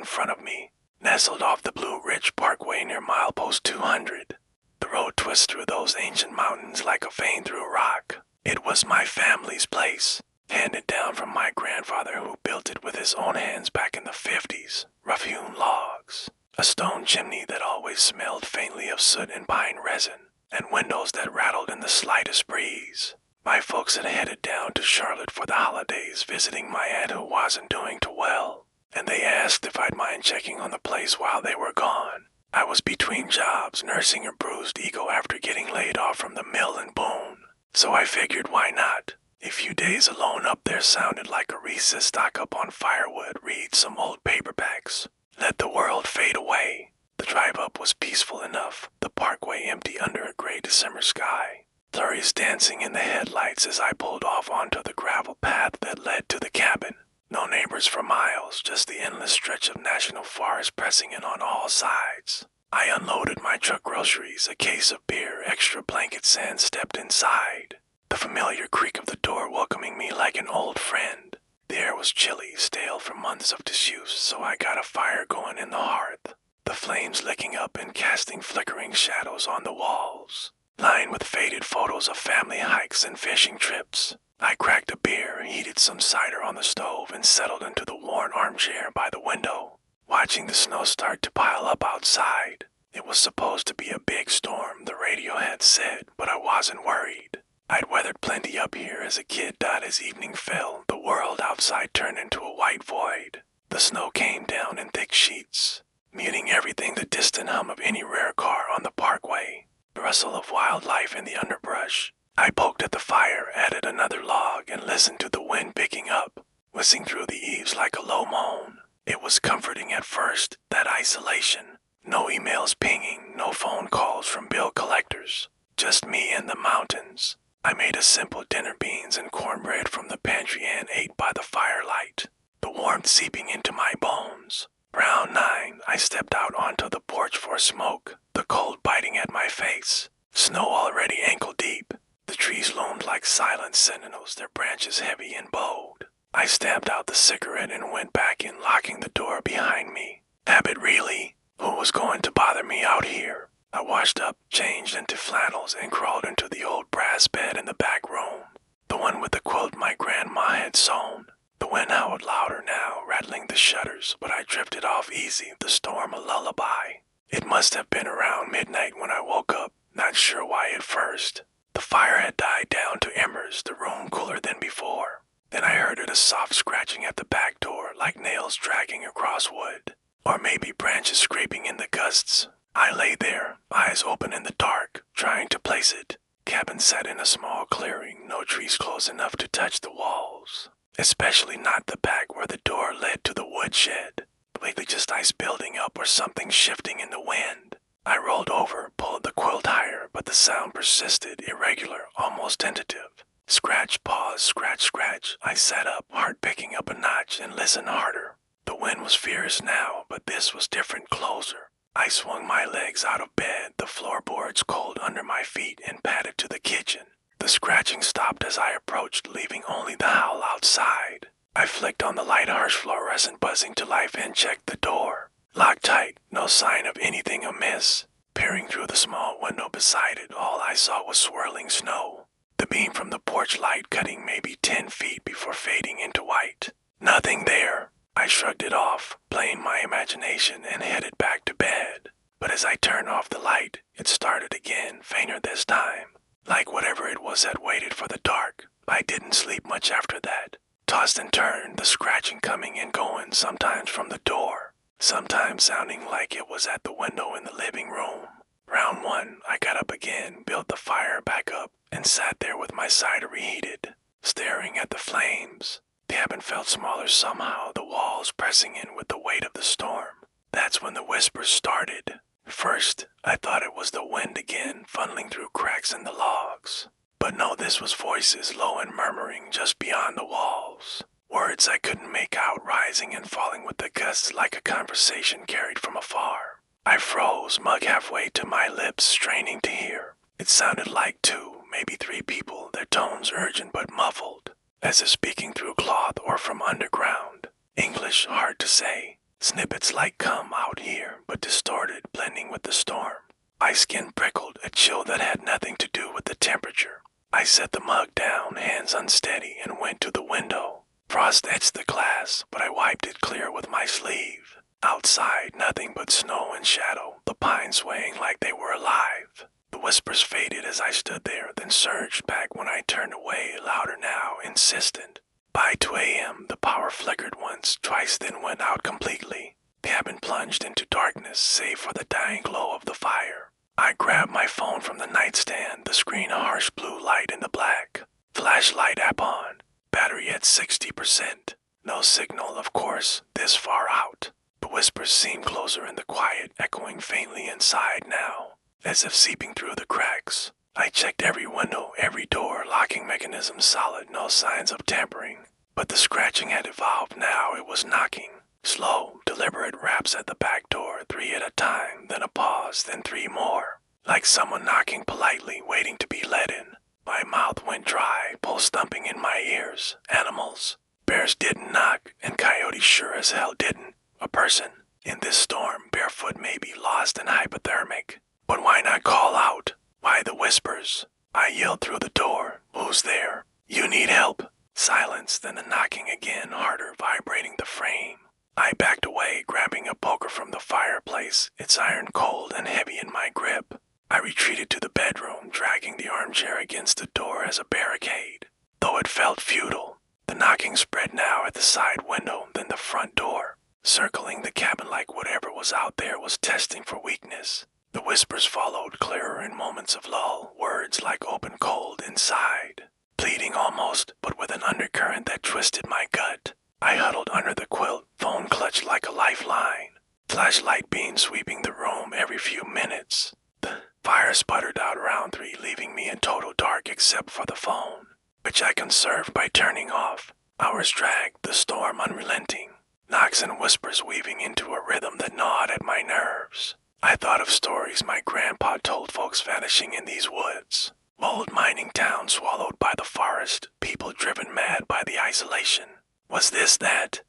front of me, nestled off the Blue Ridge Parkway near milepost 200. The road twists through those ancient mountains like a vein through a rock. It was my family's place, handed down from my grandfather who built it with his own hands back in the 50s, rough-hewn logs, a stone chimney that always smelled faintly of soot and pine resin, and windows that rattled in the slightest breeze. My folks had headed down to Charlotte for the holidays, visiting my aunt who wasn't doing too well, and they asked if I'd mind checking on the place while they were gone. I was between jobs, nursing a bruised ego after getting laid off from the mill in Boone, so I figured why not. A few days alone up there sounded like a recess, stock up on firewood, read some old paperbacks, let the world fade away. The drive up was peaceful enough, the parkway empty under a gray December sky, flurries dancing in the headlights as I pulled off onto the gravel path that led to the cabin. No neighbors for miles, just the endless stretch of national forest pressing in on all sides. I unloaded my truck groceries, a case of beer, extra blankets, and stepped inside. The familiar creak of the door welcoming me like an old friend. The air was chilly, stale from months of disuse, so I got a fire going in the hearth, the flames licking up and casting flickering shadows on the walls, lined with faded photos of family hikes and fishing trips. I cracked a beer, heated some cider on the stove, and settled into the worn armchair by the window, watching the snow start to pile up outside. It was supposed to be a big storm, the radio had said, but I wasn't worried. I'd weathered plenty up here as a kid. As evening fell, the world outside turned into a white void. The snow came down in thick sheets, muting everything, the distant hum of any rare car on the parkway, the rustle of wildlife in the underbrush. I poked at the fire, added another log, and listened to the wind picking up, whistling through the eaves like a low moan. It was comforting at first, that isolation. No emails pinging, no phone calls from bill collectors. Just me and the mountains. I made a simple dinner, beans and cornbread from the pantry, and ate by the firelight, the warmth seeping into my bones. Around 9, I stepped out onto the porch for a smoke, the cold biting at my face. Snow already ankle deep. The trees loomed like silent sentinels, their branches heavy and bowed. I stamped out the cigarette and went back in, locking the door behind me. Habit really? Who was going to bother me out here? I washed up, changed into flannels, and crawled into the old brass bed in the back room, the one with the quilt my grandma had sewn. The wind howled louder now, rattling the shutters, but I drifted off easy, the storm a lullaby. It must have been around midnight when I woke up, not sure why at first. The fire had died down to embers, the room cooler than before. Then I heard a soft scratching at the back door, like nails dragging across wood, or maybe branches scraping in the gusts. I lay there, eyes open in the dark, trying to place it. Cabin sat in a small clearing, no trees close enough to touch the walls, especially not the back where the door led to the woodshed. Lately just ice building up or something shifting in the wind. I rolled over, pulled the quilt higher, but the sound persisted, irregular, almost tentative. Scratch, pause, scratch, scratch. I sat up, heart picking up a notch, and listened harder. The wind was fierce now, but this was different, closer. I swung my legs out of bed, the floorboards cold under my feet, and padded to the kitchen. The scratching stopped as I approached, leaving only the howl outside. I flicked on the light, harsh fluorescent buzzing to life, and checked the door. Locked tight, no sign of anything amiss. Peering through the small window beside it, all I saw was swirling snow. The beam from the porch light cutting maybe 10 feet before fading into white. Nothing there. I shrugged it off, playing my imagination, and headed back to bed. But as I turned off the light, it started again, fainter this time. Like whatever it was had waited for the dark. I didn't sleep much after that. Tossed and turned, the scratching coming and going, sometimes from the door, sometimes sounding like it was at the window in the living room. Round 1, I got up again, built the fire back up, and sat there with my cider reheated, staring at the flames. The cabin felt smaller somehow, the walls pressing in with the weight of the storm. That's when the whispers started. First, I thought it was the wind again, funneling through cracks in the logs. But no, this was voices, low and murmuring, just beyond the walls. Words I couldn't make out, rising and falling with the gusts like a conversation carried from afar. I froze, mug halfway to my lips, straining to hear. It sounded like 2, maybe 3 people, their tones urgent but muffled, as if speaking through cloth or from underground. English hard to say. Snippets like come out here, but distorted, blending with the storm. My skin prickled, a chill that had nothing to do with the temperature. I set the mug down, hands unsteady, and went to the window. Frost etched the glass, but I wiped it clear with my sleeve. Outside, nothing but snow and shadow, the pines swaying like they were alive. The whispers faded as I stood there, then surged back when I turned away, louder now, insistent. By 2 a.m., the power flickered once, twice, then went out completely. The cabin plunged into darkness, save for the dying glow of the fire. I grabbed my phone from the nightstand, the screen a harsh blue light in the black. Flashlight app on. Battery at 60%. No signal, of course, this far out. The whispers seemed closer in the quiet, echoing faintly inside now, as if seeping through the cracks. I checked every window, every door, locking mechanism solid, no signs of tampering. But the scratching had evolved now, it was knocking. Slow, deliberate raps at the back door, 3 at a time, then a pause, then 3 more. Like someone knocking politely, waiting to be let in. My mouth went dry, pulse thumping in my ears. Animals. Bears didn't knock, and coyotes sure as hell didn't. A person. In this storm, barefoot may be lost and hypothermic. But why not call out? Why the whispers? I yelled through the door. Who's there? You need help. Silence, then the knocking again, harder, vibrating the frame. I backed away, grabbing a poker from the fireplace, its iron cold and heavy in my grip. I retreated to the bedroom, dragging the armchair against the door as a barricade. Though it felt futile, the knocking spread now at the side window, then the front door, circling the cabin like whatever was out there was testing for weakness. The whispers followed, clearer in moments of lull, words like open cold inside. Pleading almost, but with an undercurrent that twisted my gut. I huddled under the quilt, phone clutched like a lifeline. Flashlight beams sweeping the room every few minutes. The fire sputtered out around 3, leaving me in total dark except for the phone, which I conserved by turning off. Hours dragged, the storm unrelenting. Knocks and whispers weaving into a rhythm that gnawed at my nerves. I thought of stories my grandpa told folks vanishing in these woods. Old mining towns swallowed by the forest, people driven mad by the isolation. Was this that?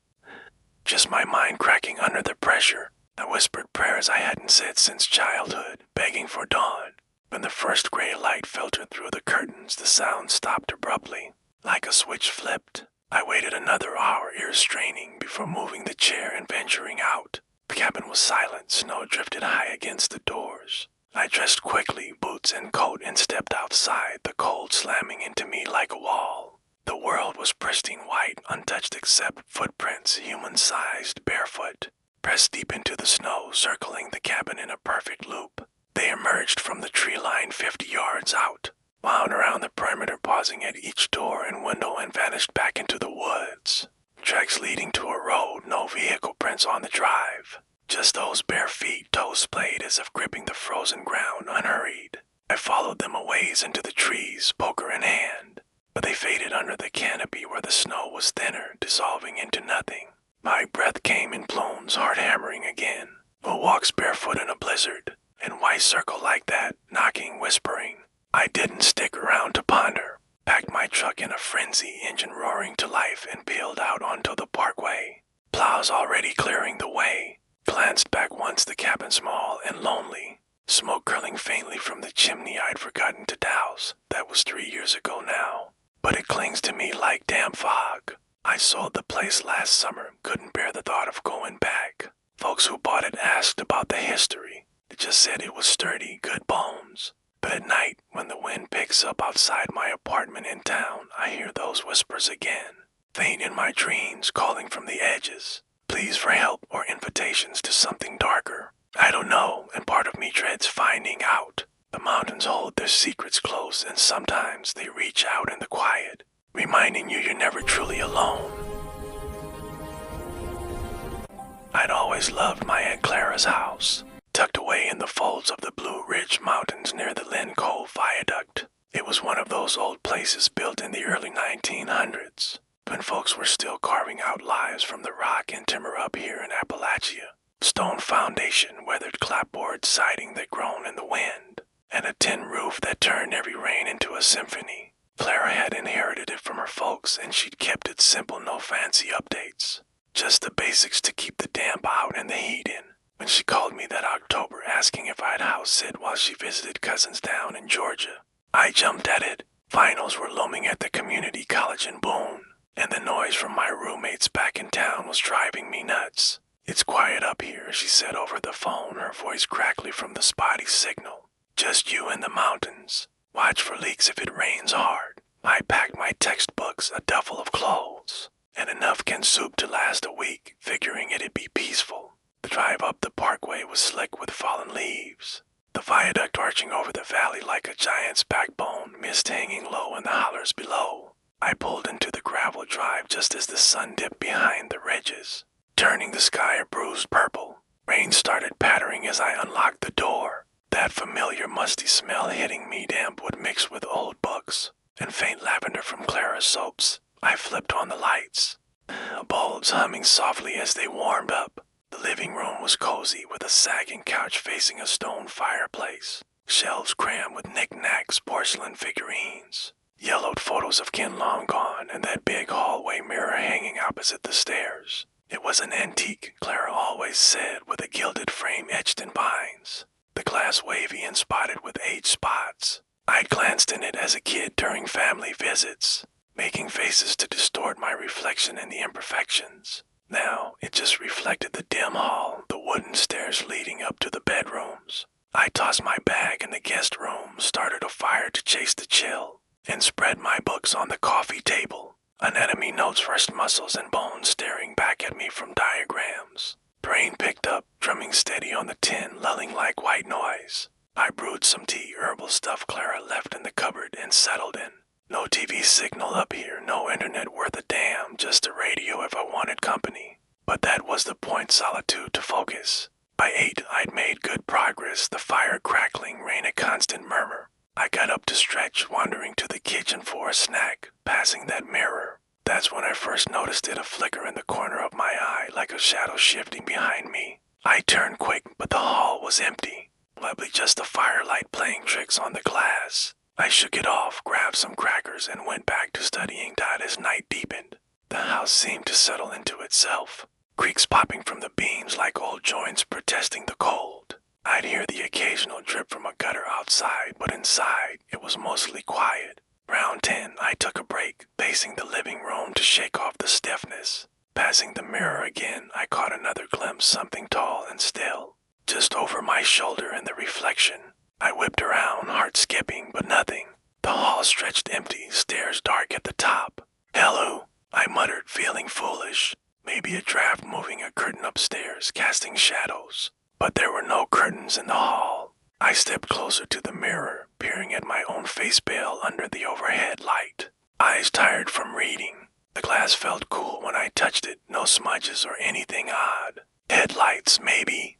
Just my mind cracking under the pressure. I whispered prayers I hadn't said since childhood, begging for dawn. When the first gray light filtered through the curtains, the sound stopped abruptly, like a switch flipped. I waited another hour, ears straining, before moving the chair and venturing out. The cabin was silent, snow drifted high against the doors. I dressed quickly, boots and coat, and stepped outside, the cold slamming into me like a wall. The world was pristine white, untouched except footprints, human-sized, barefoot, pressed deep into the snow, circling the cabin in a perfect loop. They emerged from the tree line 50 yards out, wound around the perimeter, pausing at each door and window, and vanished back into the woods. Tracks leading to a road, no vehicle prints on the drive. Just those bare feet, toes splayed as if gripping the frozen ground, unhurried. I followed them a ways into the trees, poker in hand, but they faded under the canopy where the snow was thinner, dissolving into nothing. My breath came in plumes, heart hammering again. Who walks barefoot in a blizzard? And why circle like that, knocking, whispering? I didn't stick around to ponder. Packed my truck in a frenzy, engine roaring to life, and peeled out onto the parkway. Plows already clearing the way. Glanced back once, the cabin small and lonely. Smoke curling faintly from the chimney I'd forgotten to douse. That was 3 years ago now. But it clings to me like damp fog. I sold the place last summer, couldn't bear the thought of going back. Folks who bought it asked about the history. They just said it was sturdy, good bones. But at night, when the wind picks up outside my apartment in town, I hear those whispers again. Faint in my dreams, calling from the edges. Pleas for help or invitations to something darker. I don't know, and part of me dreads finding out. The mountains hold their secrets close, and sometimes they reach out in the quiet, reminding you you're never truly alone. I'd always loved my Aunt Clara's house, tucked away in the folds of the Blue Ridge Mountains near the Linn Cove Viaduct. It was one of those old places built in the early 1900s. When folks were still carving out lives from the rock and timber up here in Appalachia. Stone foundation, weathered clapboard siding that groaned in the wind, and a tin roof that turned every rain into a symphony. Clara had inherited it from her folks, and she'd kept it simple, no fancy updates. just the basics to keep the damp out and the heat in. When she called me that October asking if I'd house sit while she visited cousins down in Georgia, I jumped at it. Finals were looming at the community college in Boone, and the noise from my roommates back in town was driving me nuts. "It's quiet up here," she said over the phone, her voice crackly from the spotty signal. "Just you and the mountains. Watch for leaks if it rains hard." I packed my textbooks, a duffel of clothes, and enough canned soup to last a week, figuring it'd be peaceful. The drive up the parkway was slick with fallen leaves, the viaduct arching over the valley like a giant's backbone, mist hanging low in the hollers below. I pulled into the gravel drive just as the sun dipped behind the ridges, turning the sky a bruised purple. Rain started pattering as I unlocked the door, that familiar musty smell hitting me damp would mix with old books and faint lavender from Clara's soaps. I flipped on the lights, bulbs humming softly as they warmed up. The living room was cozy with a sagging couch facing a stone fireplace, shelves crammed with knickknacks, porcelain figurines, yellowed photos of Ken long gone, and that big hallway mirror hanging opposite the stairs. It was an antique, Clara always said, with a gilded frame etched in vines, the glass wavy and spotted with age spots. I'd glanced in it as a kid during family visits, making faces to distort my reflection in the imperfections. Now, it just reflected the dim hall, the wooden stairs leading up to the bedrooms. I tossed my bag in the guest room, started a fire to chase the chill, and spread my books on the coffee table. Anatomy notes, wrist muscles, and bones staring back at me from diagrams. Brain picked up, drumming steady on the tin, lulling like white noise. I brewed some tea, herbal stuff Clara left in the cupboard, and settled in. No TV signal up here, no internet worth a damn, just a radio if I wanted company. But that was the point, solitude to focus. By 8, I'd made good progress, the fire crackling, rain a constant murmur. I got up to stretch, wandering to the kitchen for a snack, passing that mirror. That's when I first noticed it, a flicker in the corner of my eye, like a shadow shifting behind me. I turned quick, but the hall was empty, probably just the firelight playing tricks on the glass. I shook it off, grabbed some crackers, and went back to studying as night deepened. The house seemed to settle into itself, creaks popping from the beams like old joints protesting the cold. I'd hear the occasional drip from a gutter outside, but inside it was mostly quiet. Round 10, I took a break, pacing the living room to shake off the stiffness. Passing the mirror again, I caught another glimpse, something tall and still, just over my shoulder in the reflection. I whipped around, heart skipping, but nothing. The hall stretched empty, stairs dark at the top. "Hello," I muttered, feeling foolish. Maybe a draft moving a curtain upstairs, casting shadows. But there were no curtains in the hall. I stepped closer to the mirror, peering at my own face pale under the overhead light. Eyes tired from reading. The glass felt cool when I touched it, no smudges or anything odd. Headlights, maybe.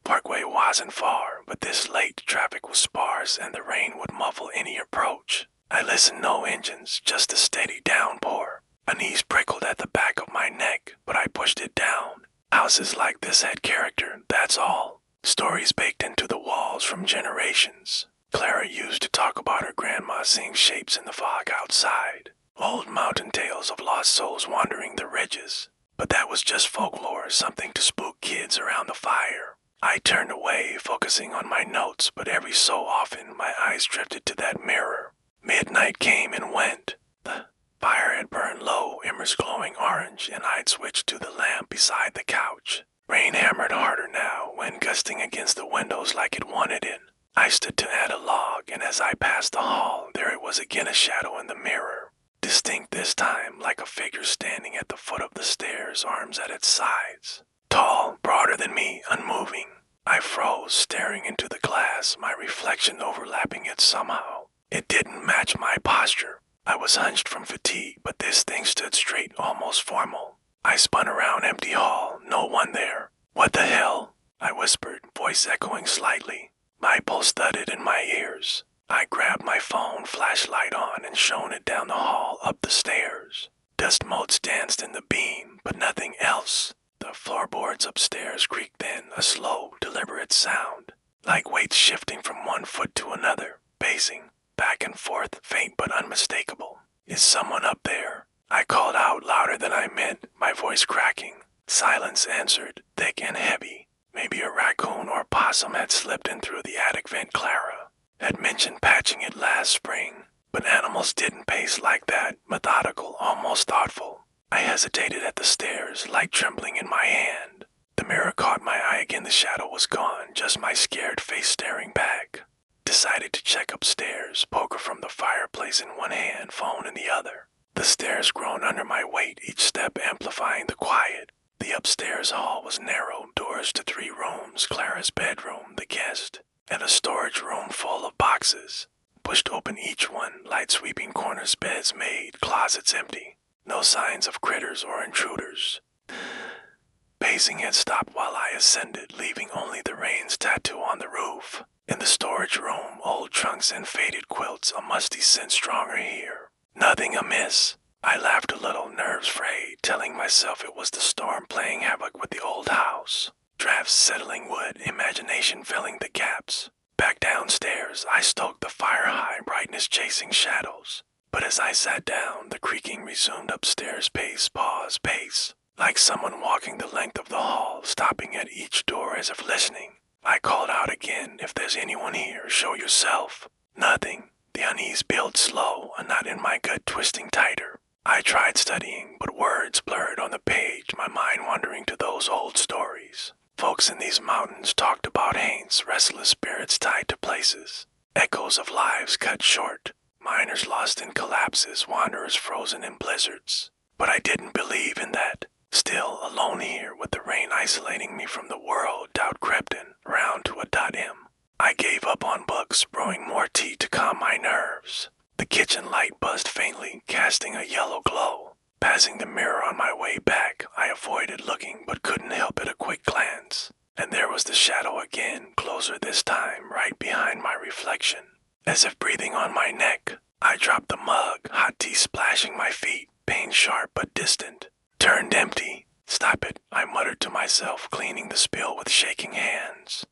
Parkway wasn't far, but this late traffic was sparse and the rain would muffle any approach. I listened, no engines, just a steady downpour. A knees prickled at the back of my neck, but I pushed it down. Houses like this had character, that's all. Stories baked into the walls from generations. Clara used to talk about her grandma seeing shapes in the fog outside. Old mountain tales of lost souls wandering the ridges. But that was just folklore, something to spook kids around the fire. I turned away, focusing on my notes, but every so often my eyes drifted to that mirror. Midnight came and went. The fire had burned low, embers glowing orange, and I'd switched to the lamp beside the couch. Rain hammered harder now, wind gusting against the windows like it wanted in. I stood to add a log, and as I passed the hall, there it was again, a shadow in the mirror. Distinct this time, like a figure standing at the foot of the stairs, arms at its sides. Tall, broader than me, unmoving. I froze, staring into the glass, my reflection overlapping it somehow. It didn't match my posture. I was hunched from fatigue, but this thing stood straight, almost formal. I spun around empty hall, no one there. "What the hell?" I whispered, voice echoing slightly. My pulse thudded in my ears. I grabbed my phone, flashlight on, and shone it down the hall, up the stairs. Dust motes danced in the beam, but nothing else. The floorboards upstairs creaked then, a slow, deliberate sound, like weights shifting from one foot to another, pacing, back and forth, faint but unmistakable. Is someone up there? I called out louder than I meant, my voice cracking. Silence answered, thick and heavy. Maybe a raccoon or possum had slipped in through the attic vent. Clara had mentioned patching it last spring, but animals didn't pace like that, methodical, almost thoughtful. I hesitated at the stairs, light trembling in my hand. The mirror caught my eye again. The shadow was gone, just my scared face staring back. Decided to check upstairs, poker from the fireplace in one hand, phone in the other. The stairs groaned under my weight, each step amplifying the quiet. The upstairs hall was narrow, doors to 3 rooms, Clara's bedroom, the guest, and a storage room full of boxes. Pushed open each one, light sweeping corners, beds made, closets empty. No signs of critters or intruders. Pacing had stopped while I ascended, leaving only the rain's tattoo on the roof. In the storage room, old trunks and faded quilts, a musty scent stronger here. Nothing amiss. I laughed a little, nerves frayed, telling myself it was the storm playing havoc with the old house. Drafts settling wood, imagination filling the gaps. Back downstairs, I stoked the fire high, brightness chasing shadows. But as I sat down, the creaking resumed upstairs, pace, pause, pace. Like someone walking the length of the hall, stopping at each door as if listening. I called out again, if there's anyone here, show yourself. Nothing. The unease built slow, a knot in my gut twisting tighter. I tried studying, but words blurred on the page, my mind wandering to those old stories. Folks in these mountains talked about haints, restless spirits tied to places. Echoes of lives cut short. Miners lost in collapses, wanderers frozen in blizzards. But I didn't believe in that. Still, alone here, with the rain isolating me from the world, doubt crept in, round to a .m. I gave up on books, brewing more tea to calm my nerves. The kitchen light buzzed faintly, casting a yellow glow. Passing the mirror on my way back, I avoided looking but couldn't help it a quick glance. And there was the shadow again, closer this time, right behind my reflection. As if breathing on my neck, I dropped the mug, hot tea splashing my feet, pain sharp but distant. Turned empty. Stop it, I muttered to myself, cleaning the spill with shaking hands.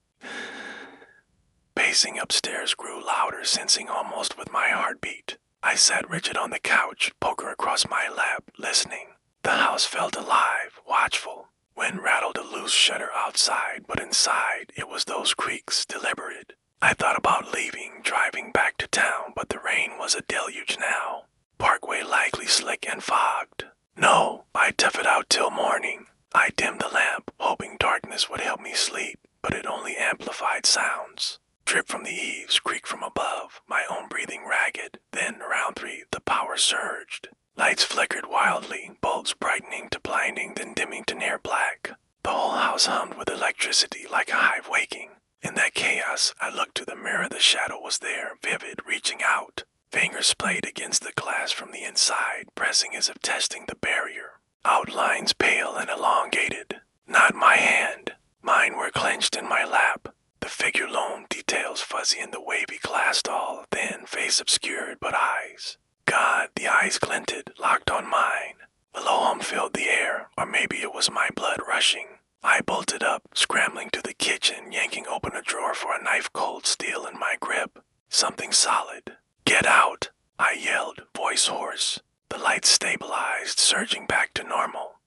Pacing upstairs grew louder, sensing almost with my heartbeat. I sat rigid on the couch, poker across my lap, listening. The house felt alive, watchful. Wind rattled a loose shutter outside, but inside it was those creaks, deliberate. I thought about leaving, driving back to town, but the rain was a deluge now. Parkway likely slick and fogged. No, I'd tough it out till morning. I dimmed the lamp, hoping darkness would help me sleep, but it only amplified sounds. Drip from the eaves, creak from above, my own breathing ragged. Then, around 3, the power surged. Lights flickered wildly, bulbs brightening to blinding, then dimming to near black. The whole house hummed with electricity like a hive waking. In that chaos, I looked to the mirror. The shadow was there, vivid, reaching out. Fingers played against the glass from the inside, pressing as if testing the barrier. Outlines pale and elongated. Not my hand. Mine were clenched in my lap. The figure lone, details fuzzy in the wavy glass doll, thin, face obscured, but eyes. God, the eyes glinted, locked on mine. A low hum filled the air, or maybe it was my blood rushing. I bolted up, scrambling to the kitchen, yanking open a drawer for a knife cold steel in my grip. Something solid. Get out, I yelled, voice hoarse. The lights stabilized, surging back to normal.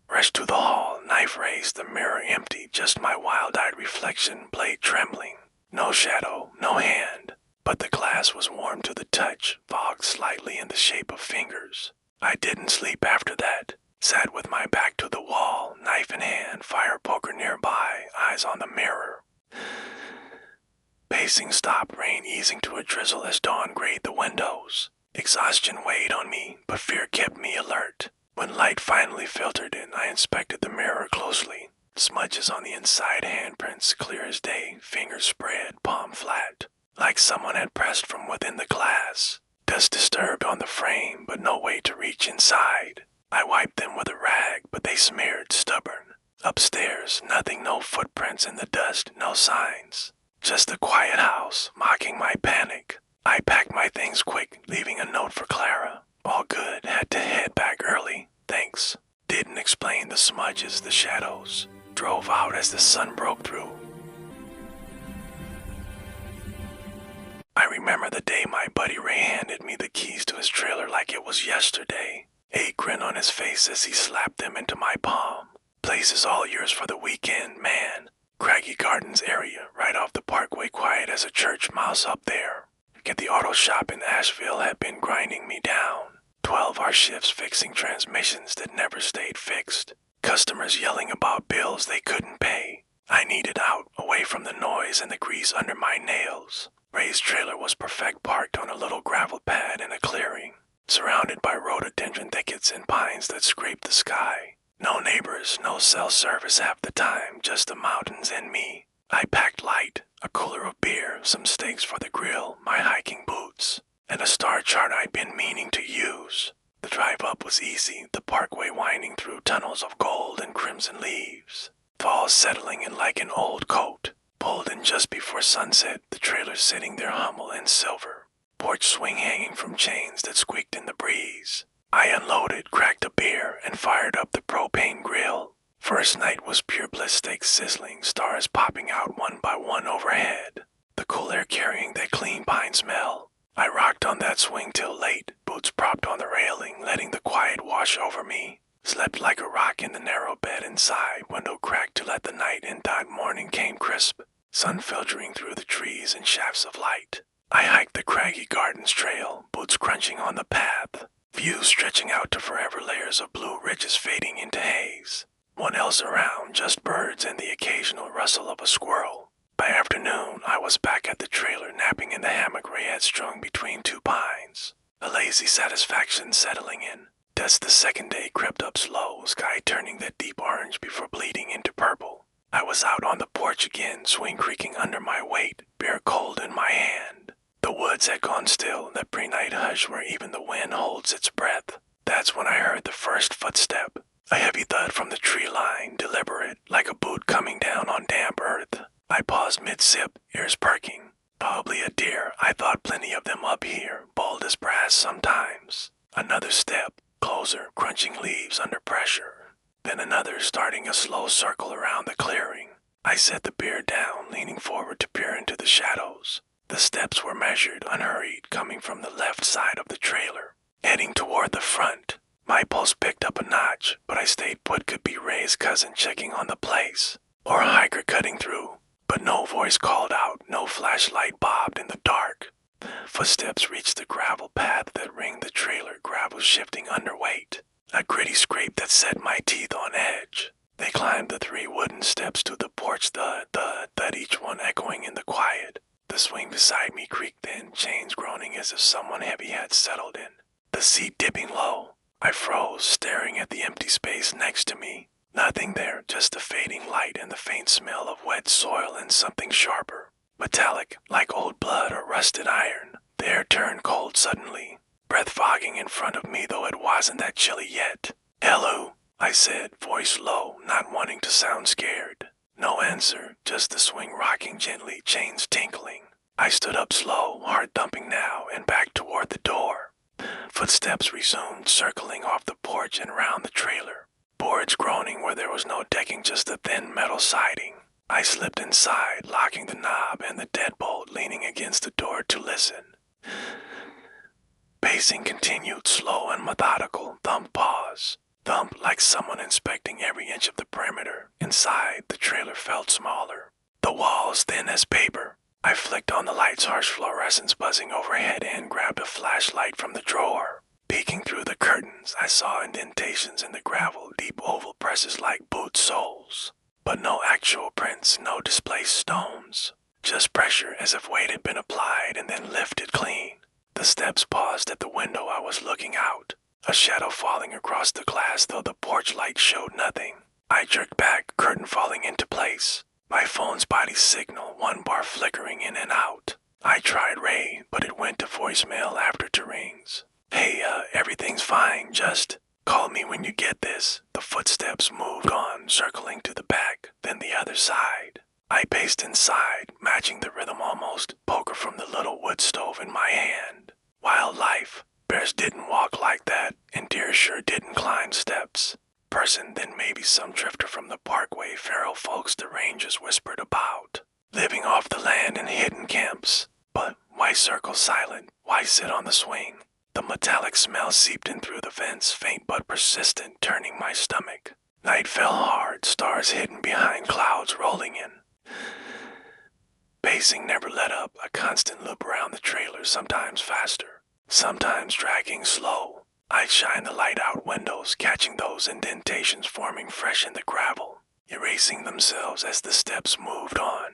Rushed to the hall, knife raised, the mirror empty, just my wild-eyed reflection, blade trembling. No shadow, no hand, but the glass was warm to the touch, fogged slightly in the shape of fingers. I didn't sleep after that. Sat with my back to the wall, knife in hand, fire poker nearby, eyes on the mirror. Pacing stopped, rain easing to a drizzle as dawn grayed the windows. Exhaustion weighed on me, but fear kept me alert. When light finally filtered in, I inspected the mirror closely. Smudges on the inside, handprints clear as day, fingers spread, palm flat, like someone had pressed from within the glass. Dust disturbed on the frame, but no way to reach inside. I wiped them with a rag, but they smeared, stubborn. Upstairs, nothing, no footprints in the dust, no signs. Just a quiet house, mocking my panic. I packed my things quick, leaving a note for Clara. All good, had to head back early. Thanks. Didn't explain the smudges, the shadows. Drove out as the sun broke through. I remember the day my buddy Ray handed me the keys to his trailer like it was yesterday. a grin on his face as he slapped them into my palm. Place is all yours for the weekend, man. Craggy Gardens area, right off the parkway, quiet as a church mouse up there. Get the auto shop in Asheville had been grinding me down. 12-hour shifts fixing transmissions that never stayed fixed. Customers yelling about bills they couldn't pay. I needed out, away from the noise and the grease under my nails. Ray's trailer was perfect parked on a little gravel pad in a clearing, surrounded by rhododendron thickets and pines that scraped the sky. No neighbors, no cell service half the time, just the mountains and me. I packed light, a cooler of beer, some steaks for the grill, my hiking boots, and a star chart I'd been meaning to use. The drive up was easy, the parkway winding through tunnels of gold and crimson leaves. Fall settling in like an old coat. Pulled in just before sunset, the trailer sitting there humble and silver. Porch swing hanging from chains that squeaked in the breeze. I unloaded, cracked a beer, and fired up the propane grill. First night was pure bliss steak sizzling, stars popping out one by one overhead. The cool air carrying that clean pine smell. I rocked on that swing till late, boots propped on the railing, letting the quiet wash over me. Slept like a rock in the narrow bed inside, window cracked to let the night in. That morning came crisp, sun filtering through the trees in shafts of light. I hiked the Craggy Gardens trail, boots crunching on the path. Views stretching out to forever, layers of blue ridges fading into haze. One else around, just birds and the occasional rustle of a squirrel. By afternoon, I was back at the trailer, napping in the hammock Ray had strung between two pines. A lazy satisfaction settling in. As the second day crept up slow, sky turning that deep orange before bleeding into purple. I was out on the porch again, swing creaking under my weight, beer cold in my hand. The woods had gone still, that pre-night hush where even the wind holds its breath. That's when I heard the first footstep. A heavy thud from the tree line, deliberate, like a boot coming down on damp earth. I paused mid-sip, ears perking. Probably a deer, I thought plenty of them up here, bold as brass sometimes. Another step, closer, crunching leaves under pressure. Then another, starting a slow circle around the clearing. I set the beer down, leaning forward to peer into the shadows. The steps were measured, unhurried, coming from the left side of the trailer, heading toward the front. My pulse picked up a notch, but I stayed put. Could be Ray's cousin checking on the place, or a hiker cutting through. But no voice called out, no flashlight bobbed in the dark. Footsteps reached the gravel path that ringed the trailer, gravel shifting underweight. A gritty scrape that set my teeth on edge. They climbed the 3 wooden steps to the porch, thud, each one echoing in the quiet. The swing beside me creaked then, chains groaning as if someone heavy had settled in. The seat dipping low. I froze, staring at the empty space next to me. Nothing there, just the fading light and the faint smell of wet soil and something sharper. Metallic, like old blood or rusted iron. The air turned cold suddenly. Breath fogging in front of me, though it wasn't that chilly yet. "Hello," I said, voice low, not wanting to sound scared. No answer, just the swing rocking gently, chains tinkling. I stood up slow, heart thumping now, and back toward the door. Footsteps resumed, circling off the porch and round the trailer. Boards groaning where there was no decking, just a thin metal siding. I slipped inside, locking the knob and the deadbolt, leaning against the door to listen. Pacing continued, slow and methodical, thump pause. Thump like someone inspecting every inch of the perimeter. Inside, the trailer felt smaller. The walls thin as paper. I flicked on the light's harsh fluorescence buzzing overhead and grabbed a flashlight from the drawer. Peeking through the curtains, I saw indentations in the gravel, deep oval presses like boot soles. But no actual prints, no displaced stones. Just pressure as if weight had been applied and then lifted clean. The steps paused at the window. I was looking out. A shadow falling across the glass, though the porch light showed nothing. I jerked back, curtain falling into place. My phone's body signal, one bar flickering in and out. I tried Ray, but it went to voicemail after 2 rings. "Hey, everything's fine, just call me when you get this." The footsteps moved on, circling to the back, then the other side. I paced inside, matching the rhythm almost, poker from the little wood stove in my hand. Wildlife. Bears didn't walk like that, and deer sure didn't climb steps. Person, then maybe some drifter from the parkway, feral folks the rangers whispered about. Living off the land in hidden camps. But why circle silent? Why sit on the swing? The metallic smell seeped in through the vents, faint but persistent, turning my stomach. Night fell hard, stars hidden behind clouds rolling in. Pacing never let up, a constant loop around the trailer, sometimes faster, sometimes dragging slow. I'd shine the light out windows, catching those indentations forming fresh in the gravel, erasing themselves as the steps moved on.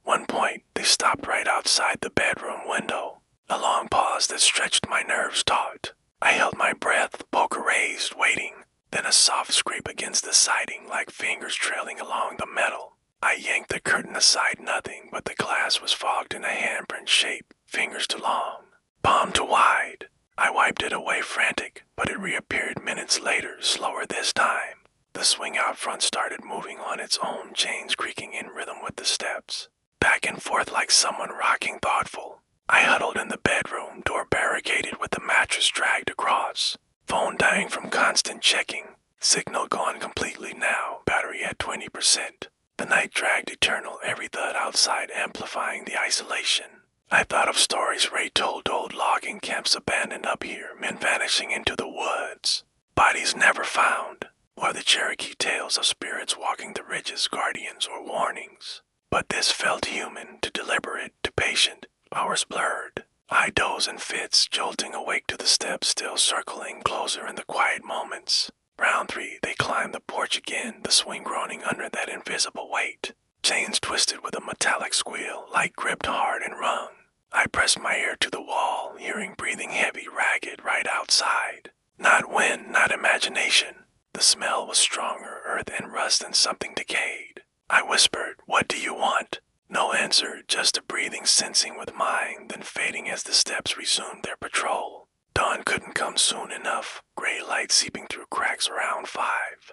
One point, they stopped right outside the bedroom window, a long pause that stretched my nerves taut. I held my breath, poker raised, waiting, then a soft scrape against the siding like fingers trailing along the metal. I yanked the curtain aside, nothing, but the glass was fogged in a handprint shape, fingers too long, palm too wide. I wiped it away frantic, but it reappeared minutes later, slower this time. The swing out front started moving on its own, chains creaking in rhythm with the steps. Back and forth like someone rocking thoughtful. I huddled in the bedroom, door barricaded with the mattress dragged across. Phone dying from constant checking. Signal gone completely now, battery at 20%. The night dragged eternal, every thud outside amplifying the isolation. I thought of stories Ray told, old logging camps abandoned up here, men vanishing into the woods, bodies never found, or the Cherokee tales of spirits walking the ridges, guardians or warnings. But this felt human, too deliberate, too patient, hours blurred. I doze in fits, jolting awake to the steps still circling closer in the quiet moments. Round 3, they climbed the porch again, the swing groaning under that invisible weight. Chains twisted with a metallic squeal, light gripped hard and wrung. I pressed my ear to the wall, hearing breathing heavy, ragged, right outside. Not wind, not imagination. The smell was stronger, earth and rust and something decayed. I whispered, "What do you want?" No answer, just a breathing sensing with mine, then fading as the steps resumed their patrol. Dawn couldn't come soon enough, gray light seeping through cracks around 5.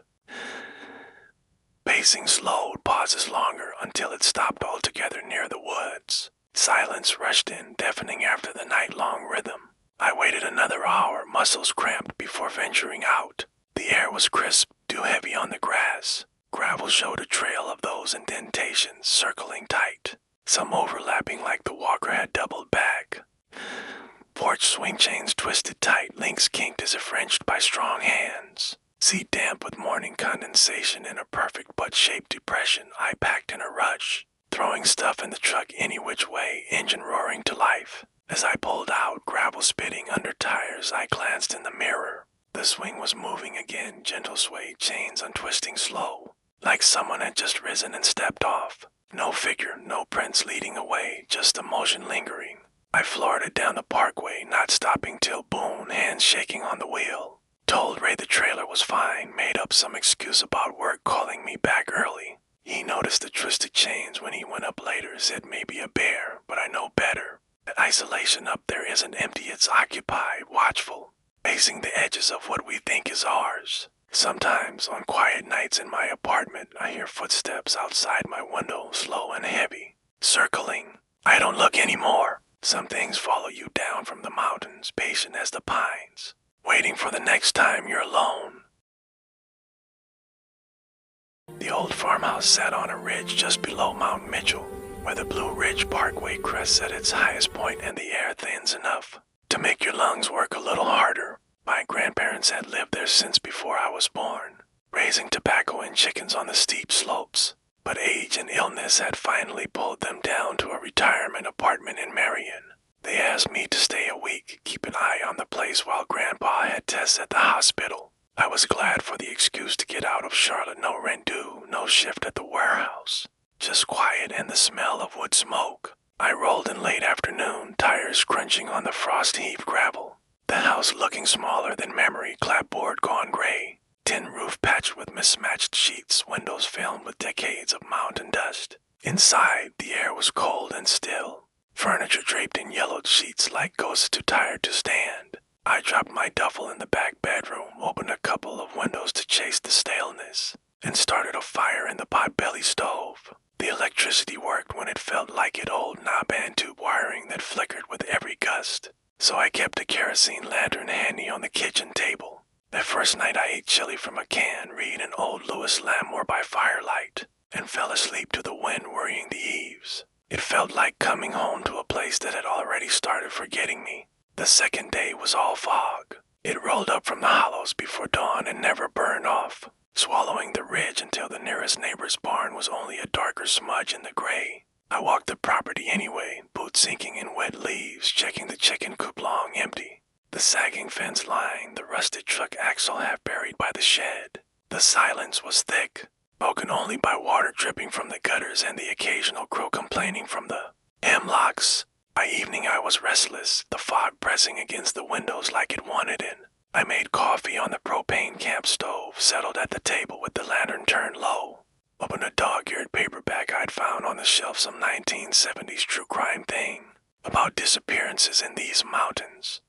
Pacing slowed, pauses longer, until it stopped altogether near the woods. Silence rushed in, deafening after the night-long rhythm. I waited another hour, muscles cramped, before venturing out. The air was crisp, too heavy on the grass. Gravel showed a trail of those indentations, circling tight, some overlapping like the walker had doubled back. Porch swing chains twisted tight, links kinked as if wrenched by strong hands. Seat damp with morning condensation in a perfect butt-shaped depression, I packed in a rush, throwing stuff in the truck any which way, engine roaring to life. As I pulled out, gravel spitting under tires, I glanced in the mirror. The swing was moving again, gentle sway, chains untwisting slow, like someone had just risen and stepped off. No figure, no prints leading away, just the motion lingering. I floored it down the parkway, not stopping till boom, hands shaking on the wheel. Told Ray the trailer was fine, made up some excuse about work calling me back early. He noticed the twisted chains when he went up later, said maybe a bear, but I know better. That isolation up there isn't empty, it's occupied, watchful, pacing the edges of what we think is ours. Sometimes, on quiet nights in my apartment, I hear footsteps outside my window, slow and heavy, circling. I don't look anymore. Some things follow you down from the mountains, patient as the pines, waiting for the next time you're alone. The old farmhouse sat on a ridge just below Mount Mitchell, where the Blue Ridge Parkway crests at its highest point and the air thins enough to make your lungs work a little harder. My grandparents had lived there since before I was born, raising tobacco and chickens on the steep slopes. But age and illness had finally pulled them down to a retirement apartment in Marion. They asked me to stay a week, keep an eye on the place while Grandpa had tests at the hospital. I was glad for the excuse to get out of Charlotte. No rent due, no shift at the warehouse. Just quiet and the smell of wood smoke. I rolled in late afternoon, tires crunching on the frost-heaved gravel. The house looking smaller than memory, clapboard gone gray. Tin roof patched with mismatched sheets, windows filmed with decades of mountain dust. Inside, the air was cold and still. Furniture draped in yellowed sheets like ghosts too tired to stand. I dropped my duffel in the back bedroom, opened a couple of windows to chase the staleness, and started a fire in the potbelly stove. The electricity worked when it felt like it, old knob and tube wiring that flickered with every gust. So I kept a kerosene lantern handy on the kitchen table. That first night I ate chili from a can, read an old Lewis Lamore by firelight, and fell asleep to the wind worrying the eaves. It felt like coming home to a place that had already started forgetting me. The second day was all fog. It rolled up from the hollows before dawn and never burned off, swallowing the ridge until the nearest neighbor's barn was only a darker smudge in the gray. I walked the property anyway, boots sinking in wet leaves, checking the chicken coop long empty. The sagging fence line, the rusted truck axle half buried by the shed. The silence was thick, broken only by water dripping from the gutters and the occasional crow complaining from the hemlocks. By evening I was restless, the fog pressing against the windows like it wanted in. I made coffee on the propane camp stove, settled at the table with the lantern turned low. Opened a dog-eared paperback I'd found on the shelf, some 1970s true crime thing about disappearances in these mountains.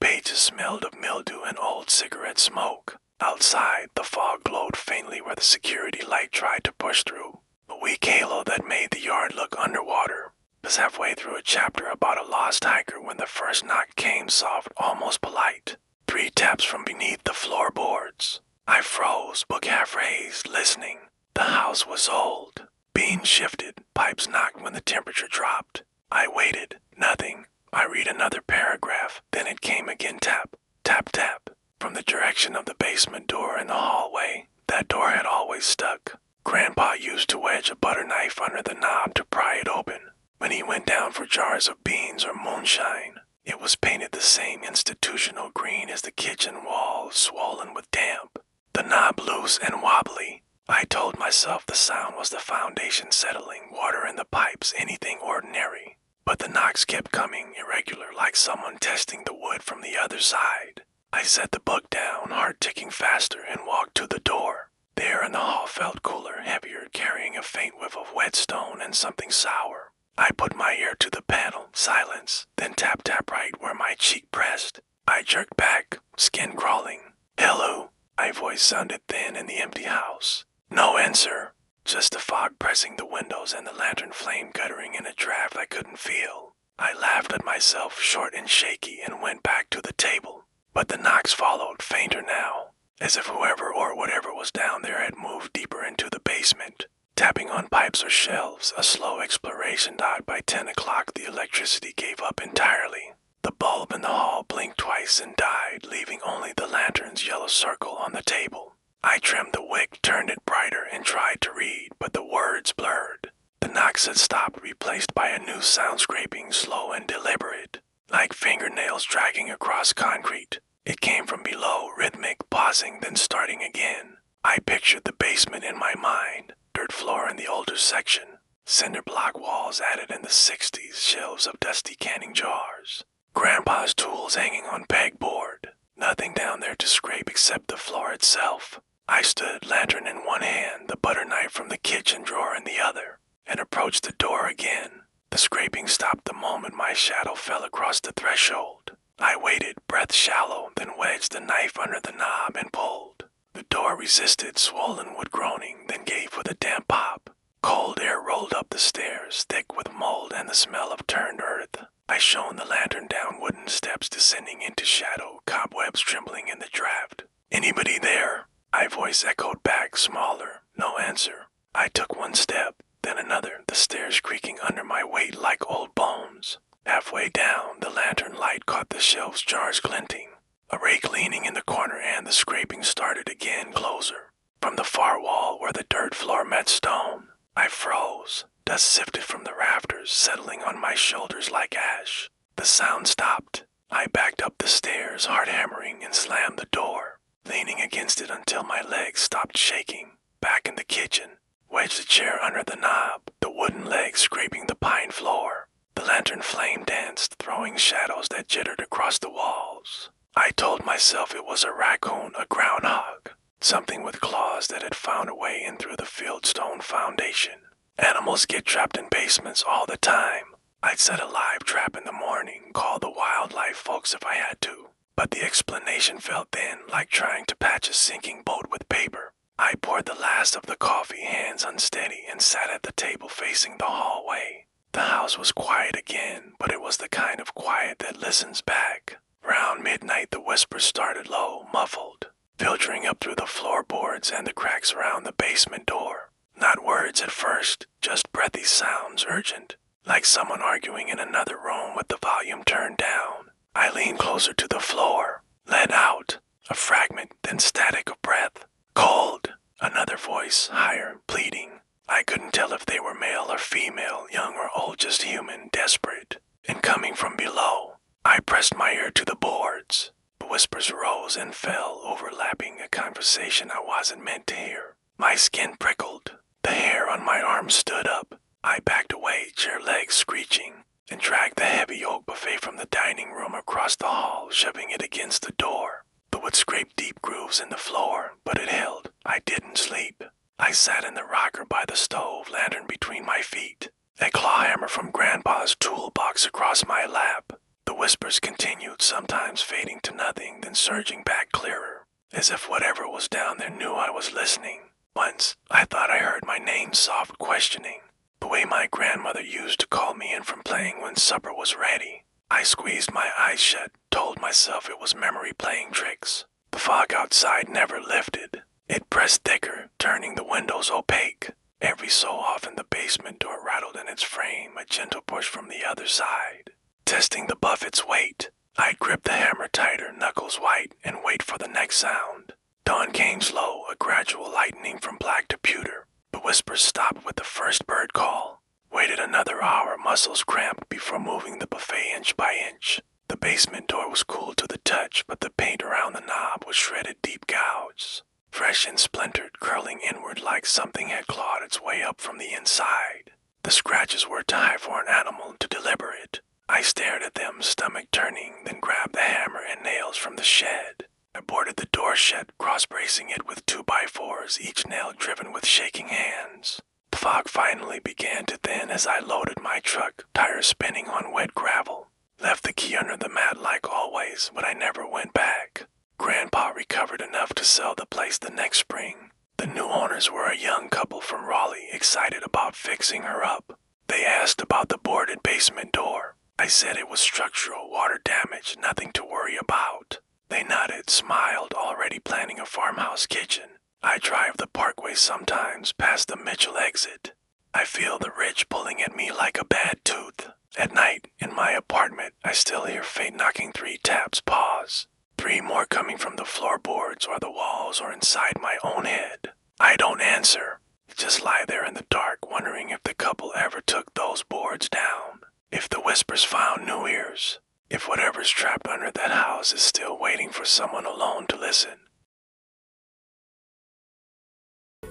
Pages smelled of mildew and old cigarette smoke. Outside, the fog glowed faintly where the security light tried to push through, a weak halo that made the yard look underwater. I was halfway through a chapter about a lost hiker when the first knock came, soft, almost polite. 3 taps from beneath the floorboards. I froze, book half raised, listening. The house was old. Beams shifted, pipes knocked when the temperature dropped. I waited, nothing. I read another paragraph, then it came again, tap, tap, tap. From the direction of the basement door in the hallway. That door had always stuck. Grandpa used to wedge a butter knife under the knob to pry it open. When he went down for jars of beans or moonshine, it was painted the same institutional green as the kitchen walls, swollen with damp. The knob loose and wobbly. I told myself the sound was the foundation settling, water in the pipes, anything ordinary. But the knocks kept coming, irregular, like someone testing the wood from the other side. I set the book down, heart ticking faster, and walked to the door. The air in the hall felt cooler, heavier, carrying a faint whiff of wet stone and something sour. I put my ear to the panel, silence, then tap tap right where my cheek pressed. I jerked back, skin crawling. Hello, my voice sounded thin in the empty house. No answer, just the fog pressing the windows and the lantern flame guttering in a draft I couldn't feel. I laughed at myself, short and shaky, and went back to the table. But the knocks followed, fainter now, as if whoever or whatever was down there had moved deeper into the basement. Tapping on pipes or shelves, a slow exploration dot. By 10 o'clock the electricity gave up entirely. The bulb in the hall blinked twice and died, leaving only the lantern's yellow circle on the table. I trimmed the wick, turned it brighter, and tried to read, but the words blurred. The knocks had stopped, replaced by a new sound scraping, slow and deliberate, like fingernails dragging across concrete. It came from below, rhythmic, pausing, then starting again. I pictured the basement in my mind. Dirt floor in the older section, cinder block walls added in the 60s, shelves of dusty canning jars, Grandpa's tools hanging on pegboard, nothing down there to scrape except the floor itself. I stood, lantern in one hand, the butter knife from the kitchen drawer in the other, and approached the door again. The scraping stopped the moment my shadow fell across the threshold. I waited, breath shallow, then wedged the knife under the knob and pulled. The door resisted, swollen wood groaning, then gave with a damp pop. Cold air rolled up the stairs, thick with mold and the smell of turned earth. I shone the lantern down wooden steps descending into shadow, cobwebs trembling in the draft. Anybody there? My voice echoed back, smaller. No answer. I took one step, then another, the stairs creaking under my weight like old bones. Halfway down, the lantern light caught the shelves' jars glinting. A rake leaning in the corner and the scraping started again, closer. From the far wall where the dirt floor met stone, I froze. Dust sifted from the rafters, settling on my shoulders like ash. The sound stopped. I backed up the stairs, heart hammering, and slammed the door, leaning against it until my legs stopped shaking. Back in the kitchen, wedged the chair under the knob, the wooden legs scraping the pine floor. The lantern flame danced, throwing shadows that jittered across the walls. I told myself it was a raccoon, a groundhog, something with claws that had found a way in through the fieldstone foundation. Animals get trapped in basements all the time. I'd set a live trap in the morning, call the wildlife folks if I had to. But the explanation felt thin, like trying to patch a sinking boat with paper. I poured the last of the coffee, hands unsteady, and sat at the table facing the hallway. The house was quiet again, but it was the kind of quiet that listens back. Around midnight the whispers started low, muffled, filtering up through the floorboards and the cracks around the basement door. Not words at first, just breathy sounds, urgent. like someone arguing in another room with the volume turned down. I leaned closer to the floor, let out a fragment, then static of breath. Cold, another voice, higher, pleading. I couldn't tell if they were male or female, young or old, just human, desperate. And coming from below, I pressed my ear to the boards. The whispers rose and fell, overlapping a conversation I wasn't meant to hear. My skin prickled. The hair on my arm stood up. I backed away, chair legs screeching, and dragged the heavy oak buffet from the dining room across the hall, shoving it against the door. The wood scraped deep grooves in the floor, but it held. I didn't sleep. I sat in the rocker by the stove, lantern between my feet, a claw hammer from Grandpa's toolbox across my lap. The whispers continued, sometimes fading to nothing, then surging back clearer, as if whatever was down there knew I was listening. Once, I thought I heard my name, soft questioning, the way my grandmother used to call me in from playing when supper was ready. I squeezed my eyes shut, told myself it was memory playing tricks. The fog outside never lifted. It pressed thicker, turning the windows opaque. Every so often the basement door rattled in its frame, a gentle push from the other side. Testing the buffet's weight, I'd grip the hammer tighter, knuckles white, and wait for the next sound. Dawn came slow, a gradual lightening from black to pewter. The whispers stopped with the first bird call. Waited another hour, muscles cramped before moving the buffet inch by inch. The basement door was cool to the touch, but the paint around the knob was shredded deep gouges. Fresh and splintered, curling inward like something had clawed its way up from the inside. The scratches were too high for an animal to deliver it. I stared at them, stomach turning, then grabbed the hammer and nails from the shed. I boarded the door shut, cross-bracing it with 2x4s, each nail driven with shaking hands. The fog finally began to thin as I loaded my truck, tires spinning on wet gravel. Left the key under the mat like always, but I never went back. Grandpa recovered enough to sell the place the next spring. The new owners were a young couple from Raleigh, excited about fixing her up. They asked about the boarded basement door. I said it was structural, water damage, nothing to worry about. They nodded, smiled, already planning a farmhouse kitchen. I drive the parkway sometimes, past the Mitchell exit. I feel the ridge pulling at me like a bad tooth. At night, in my apartment, I still hear fate knocking 3 taps, pause. 3 more coming from the floorboards or the walls or inside my own head. I don't answer. Just lie there in the dark, wondering if the couple ever took those boards down. If the whispers found new ears. If whatever's trapped under that house is still waiting for someone alone to listen.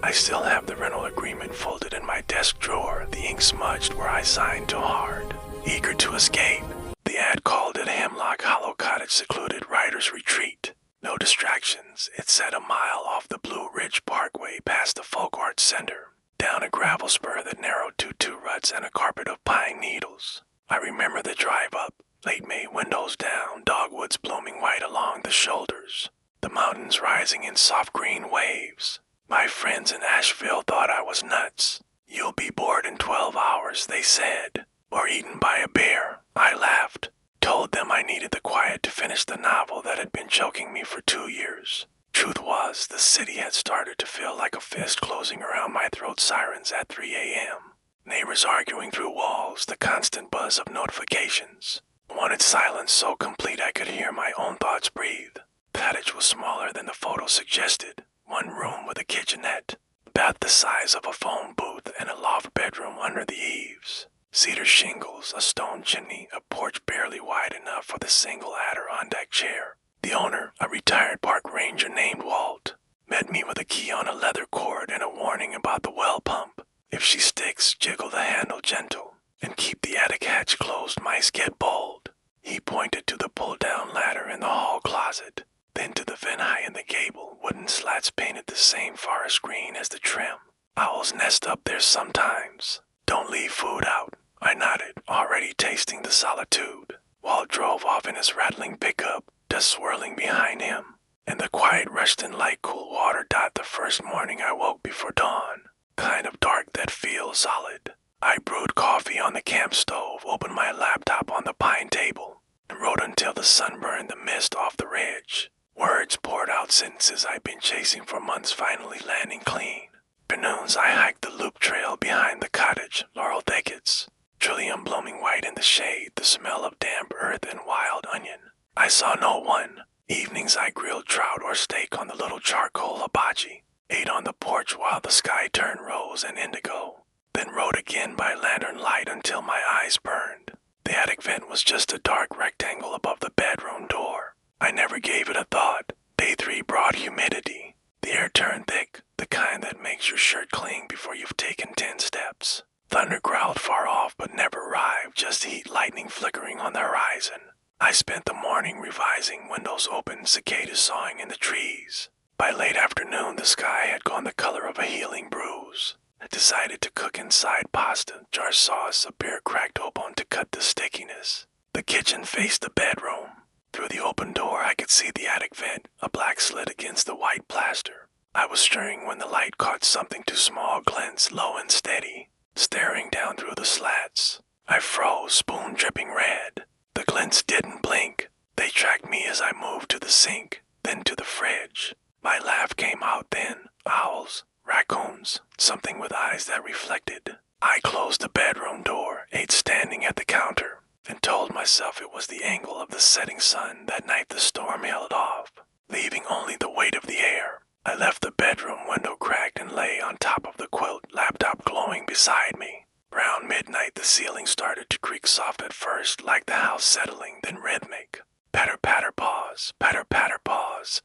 I still have the rental agreement folded in my desk drawer, the ink smudged where I signed too hard. Eager to escape, the ad called it Hemlock Hollow Cottage Secluded Writer's Retreat. No distractions. It sat a mile off the Blue Ridge Parkway past the Folk Arts Center, down a gravel spur that narrowed to 2 ruts and a carpet of pine needles. I remember the drive up, late May, windows down, dogwoods blooming white along the shoulders, the mountains rising in soft green waves. My friends in Asheville thought I was nuts. You'll be bored in 12 hours, they said, or eaten by a bear. I laughed, told them I needed the quiet to finish the novel that had been choking me for 2 years. Truth was, the city had started to feel like a fist closing around my throat, sirens at 3 a.m. Neighbors arguing through walls, the constant buzz of notifications. Wanted silence so complete I could hear my own thoughts breathe. The cottage was smaller than the photo suggested. 1 room with a kitchenette, bath the size of a phone booth, and a loft bedroom under the eaves. Cedar shingles, a stone chimney, a porch barely wide enough for the single Adirondack chair. The owner, a retired park ranger named Walt, met me with a key on a leather cord and a warning about the well pump. If she sticks, jiggle the handle gentle, and keep the attic hatch closed, mice get bold. He pointed to the pull-down ladder in the hall closet, then to the vent high in the gable, wooden slats painted the same forest green as the trim. Owls nest up there sometimes. Don't leave food out. I nodded, already tasting the solitude. Walt drove off in his rattling pickup, dust swirling behind him, and the quiet rushed in like cool water dot the first morning I woke before dawn. Kind of dark that feels solid. I brewed coffee on the camp stove, opened my laptop on the pine table, and wrote until the sun burned the mist off the ridge. Words poured out sentences I'd been chasing for months, finally landing clean. Afternoons I hiked the loop trail behind the cottage, laurel thickets. trillium blooming white in the shade, the smell of damp earth and wild onion. I saw no one. Evenings I grilled trout or steak on the little charcoal hibachi, ate on the porch while the sky turned rose and indigo, then rode again by lantern light until my eyes burned. The attic vent was just a dark rectangle above the bedroom door. I never gave it a thought. Day 3 brought humidity. The air turned thick, the kind that makes your shirt cling before you've taken 10 steps. Thunder growled far off but never arrived, just heat lightning flickering on the horizon. I spent the morning revising, windows open, cicadas sawing in the trees. By late afternoon, the sky had gone the color of a healing bruise. I decided to cook inside pasta, jar sauce, a beer cracked open to cut the stickiness. The kitchen faced the bedroom. Through the open door, I could see the attic vent, a black slit against the white plaster. I was stirring when the light caught something too small glance, low and steady, staring down through the slats. I froze, spoon dripping red. The glints didn't blink. They tracked me as I moved to the sink, then to the fridge. My laugh came out then. Owls, raccoons, something with eyes that reflected. I closed the bedroom door, ate standing at the counter, and told myself it was the angle of the setting sun that night the storm held off, leaving only the weight of the air. I left the bedroom window cracked and lay on top of the quilt, laptop glowing beside me. Around midnight, the ceiling started to creak soft at first, like the house settling, then rhythmic. Patter, patter, pause,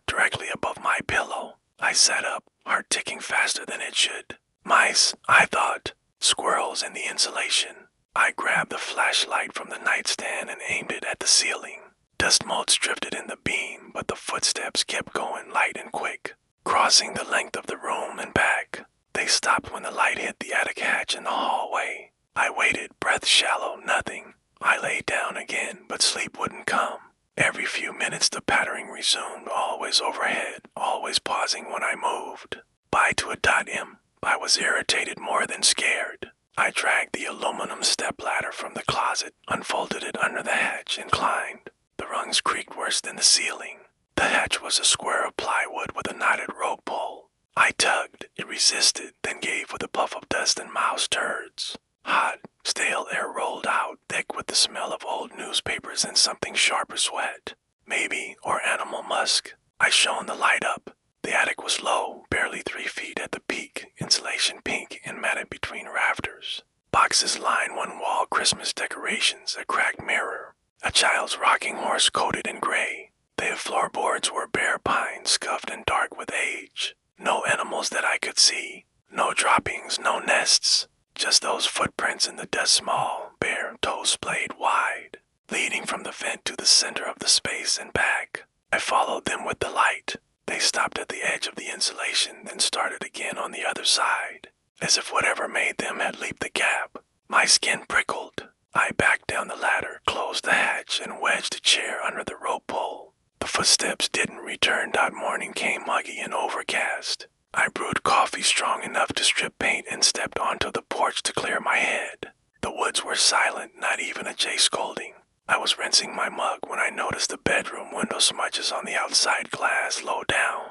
directly above my pillow. I sat up, heart ticking faster than it should. Mice, I thought. Squirrels in the insulation. I grabbed the flashlight from the nightstand and aimed it at the ceiling. Dust motes drifted in the beam, but the footsteps kept going light and quick, crossing the length of the room and back. They stopped when the light hit the attic hatch in the hallway. I waited, breath shallow, nothing. I lay down again, but sleep wouldn't come. Every few minutes the pattering resumed, always overhead, always pausing when I moved. By to a .m. I was irritated more than scared. I dragged the aluminum stepladder from the closet, unfolded it under the hatch, and climbed. The rungs creaked worse than the ceiling. The hatch was a square of plywood with a knotted rope pole. I tugged, it resisted, then gave with a puff of dust and mouse turds. Hot, stale air rolled out, thick with the smell of old newspapers and something sharp as sweat. Maybe, or animal musk. I shone the light up. The attic was low, barely 3 feet at the peak, insulation pink and matted between rafters. Boxes lined one wall, Christmas decorations, a cracked mirror, a child's rocking horse coated in gray. The floorboards were bare pine, scuffed and dark with age. No animals that I could see. No droppings, no nests. Just those footprints in the dust, small, bare, toes splayed wide, leading from the vent to the center of the space and back. I followed them with the light. They stopped at the edge of the insulation, then started again on the other side, as if whatever made them had leaped the gap. My skin prickled. I backed down the ladder, closed the hatch, and wedged a chair under the rope pole. The footsteps didn't return. Morning came muggy and overcast. I brewed coffee strong enough to strip paint and stepped onto the porch to clear my head. The woods were silent, not even a jay scolding. I was rinsing my mug when I noticed the bedroom window smudges on the outside glass low down,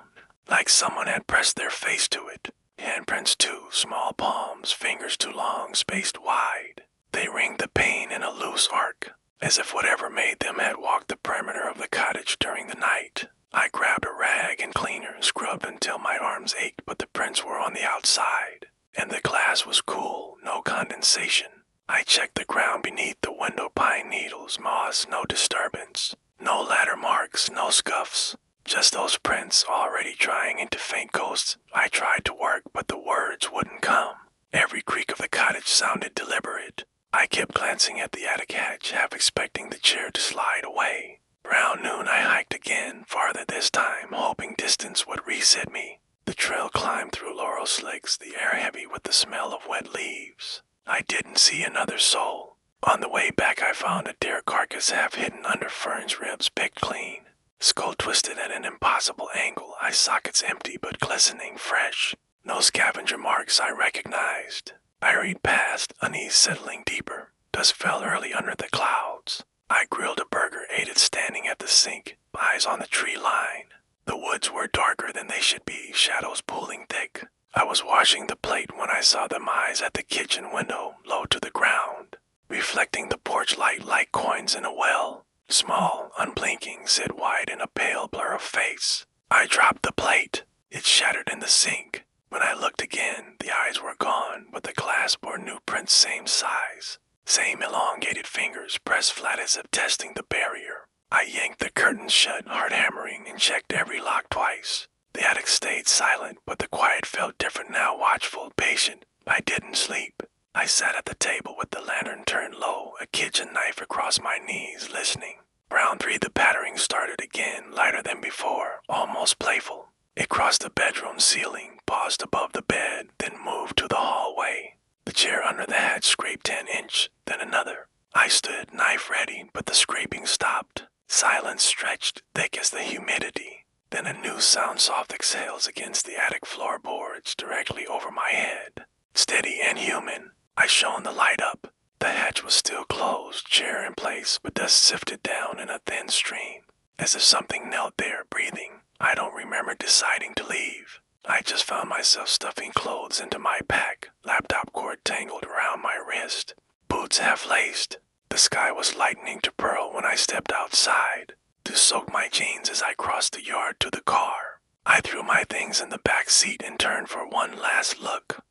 like someone had pressed their face to it. Handprints too, small palms, fingers too long, spaced wide. They ringed the pane in a loose arc, as if whatever made them had walked the perimeter of the cottage during the night. I grabbed a rag and cleaner, scrubbed until my arms ached, but the prints were on the outside, and the glass was cool, no condensation. I checked the ground beneath the window, pine needles, moss, no disturbance. No ladder marks, no scuffs. Just those prints already drying into faint ghosts. I tried to work, but the words wouldn't come. Every creak of the cottage sounded deliberate. I kept glancing at the attic hatch, half expecting the chair to slide away. Around noon I hiked again, farther this time, hoping distance would reset me. The trail climbed through laurel slicks, the air heavy with the smell of wet leaves. I didn't see another soul. On the way back I found a deer carcass half hidden under ferns, ribs picked clean. Skull twisted at an impossible angle, eye sockets empty but glistening fresh. No scavenger marks I recognized. I hurried past, unease settling deeper. Dust fell early under the clouds. I grilled a burger, ate it standing at the sink, eyes on the tree line. The woods were darker than they should be, shadows pooling thick. I was washing the plate when I saw the eyes at the kitchen window, low to the ground. reflecting the porch light like coins in a well. Small, unblinking, sit wide in a pale blur of face. I dropped the plate. It shattered in the sink. When I looked again, the eyes were gone, but the glass bore new prints same size. Same elongated fingers pressed flat as if testing the barrier. I yanked the curtains shut, hard hammering, and checked every lock twice. The attic stayed silent, but the quiet felt different now, watchful, patient. I didn't sleep. I sat at the table with the lantern turned low, a kitchen knife across my knees, listening. Round 3, the pattering started again, lighter than before, almost playful. It crossed the bedroom ceiling, paused above the bed, then moved to the hallway. The chair under the hatch scraped 10 inch, then another. I stood, knife ready, but the scraping stopped. Silence stretched, thick as the humidity. Then a new sound soft exhales against the attic floorboards directly over my head. Steady and human. I shone the light up. The hatch was still closed, chair in place, but dust sifted down in a thin stream, as if something knelt there, breathing. I don't remember deciding to leave. I just found myself stuffing clothes into my pack, laptop cord tangled around my wrist, boots half-laced. The sky was lightening to pearl when I stepped outside to soak my jeans as I crossed the yard to the car. I threw my things in the back seat and turned for one last look.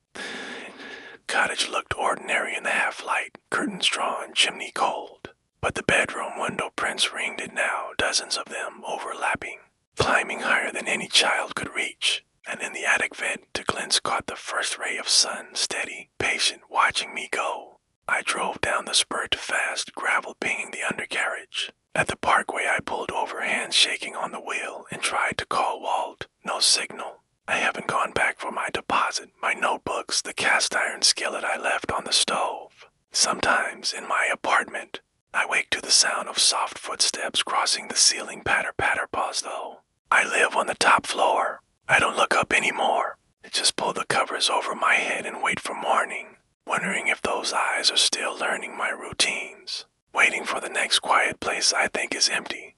Cottage looked ordinary in the half-light, curtains drawn, chimney cold. But the bedroom window prints ringed it now, dozens of them overlapping, climbing higher than any child could reach. And in the attic vent, the glints caught the first ray of sun, steady, patient, watching me go. I drove down the spurt fast, gravel pinging the undercarriage. At the parkway, I pulled over, hands shaking on the wheel, and tried to call Walt. No signal. I haven't gone back for my deposit, my notebooks, the cast iron skillet I left on the stove. Sometimes, in my apartment, I wake to the sound of soft footsteps crossing the ceiling, patter-patter, pause though. I live on the top floor. I don't look up anymore. I just pull the covers over my head and wait for morning, wondering if those eyes are still learning my routines, waiting for the next quiet place I think is empty.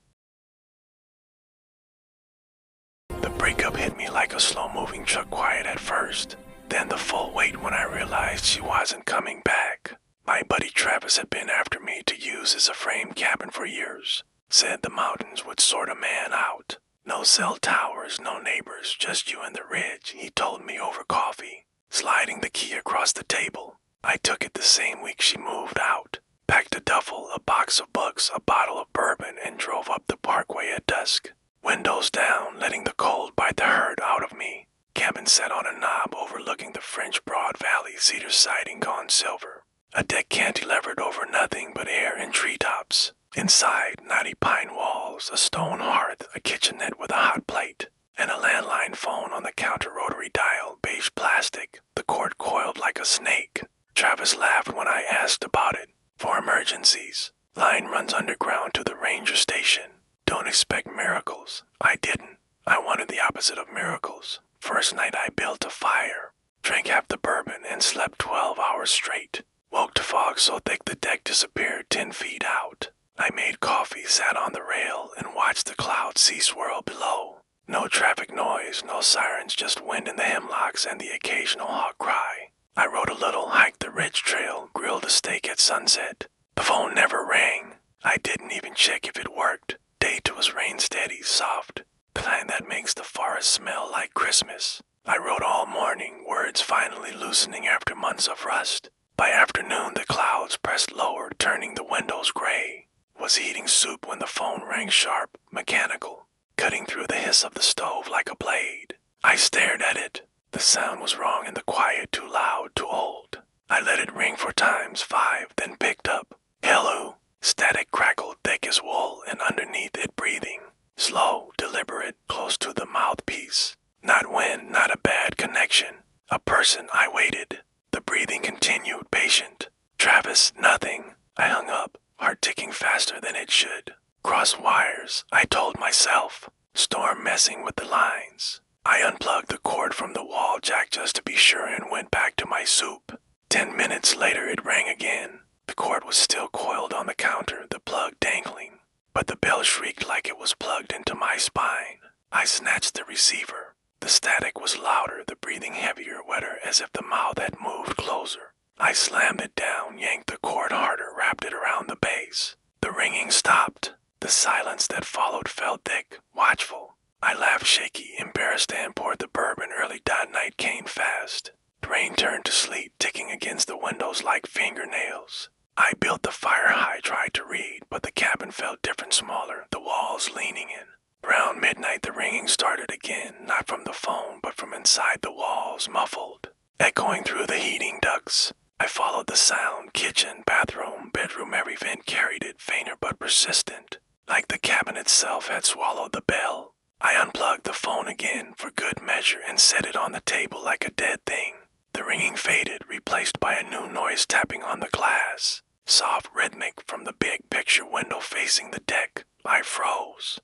The breakup hit me like a slow-moving truck, quiet at first, then the full weight when I realized she wasn't coming back. My buddy Travis had been after me to use as a frame cabin for years, said the mountains would sort a man out. No cell towers, no neighbors, just you and the ridge, he told me over coffee, sliding the key across the table. I took it the same week she moved out, packed a duffel, a box of books, a bottle of bourbon, and drove up the parkway at dusk. Windows down, letting the cold bite the hurt out of me. Cabin sat on a knob overlooking the French Broad Valley, cedar siding gone silver. A deck cantilevered over nothing but air and treetops. Inside, knotty pine walls, a stone hearth, a kitchenette with a hot plate, and a landline phone on the counter, rotary dial, beige plastic, the cord coiled like a snake. Travis laughed when I asked about it. For emergencies. Line runs underground to the ranger station. Don't expect miracles. I didn't. I wanted the opposite of miracles. First night I built a fire, drank half the bourbon, and slept 12 hours straight. Woke to fog so thick the deck disappeared 10 feet out. I made coffee, sat on the rail, and watched the clouds sea-swirl below. No traffic noise, no sirens, just wind in the hemlocks and the occasional hawk cry. I rode a little, hiked the ridge trail, grilled a steak at sunset. The phone never rang. I didn't even check if it worked. Date was rain steady, soft, the kind that makes the forest smell like Christmas. I rode all morning, words finally loosening after months of rust. By afternoon, the clouds pressed lower, turning the windows gray. Was heating soup when the phone rang sharp, mechanical, cutting through the hiss of the stove like a blade. I stared at it. The sound was wrong and the quiet too loud, too old. I let it ring for times 5, then picked up. Hello. Static crackled thick as wool, and underneath it breathing. Slow, deliberate, close to the mouthpiece. Not wind, not a bad connection. A person. I waited. The breathing continued, patient. Travis, nothing. I hung up, heart ticking faster than it should. Cross wires, I told myself. Storm messing with the lines. I unplugged the cord from the wall jack just to be sure and went back to my soup. 10 minutes later it rang again. The cord was still coiled on the counter, the plug dangling, but the bell shrieked like it was plugged into my spine. I snatched the receiver. The static was louder, the breathing heavier, wetter, as if the mouth had moved closer. I slammed it down, yanked the cord harder, wrapped it around the base. The ringing stopped. The silence that followed felt thick, watchful. I laughed shaky, embarrassed, and poured the bourbon. Early that night came fast. The rain turned to sleet, ticking against the windows like fingernails. I built the fire high, tried to read, but the cabin felt different, smaller, the walls leaning in. Around midnight the ringing started again, not from the phone, but from inside the walls, muffled, echoing through the heating ducts. I followed the sound, kitchen, bathroom, bedroom, every vent carried it, fainter but persistent, like the cabin itself had swallowed the bell. I unplugged the phone again, for good measure, and set it on the table like a dead thing. The ringing faded, replaced by a new noise tapping on the glass, soft, rhythmic, from the big picture window facing the deck. I froze.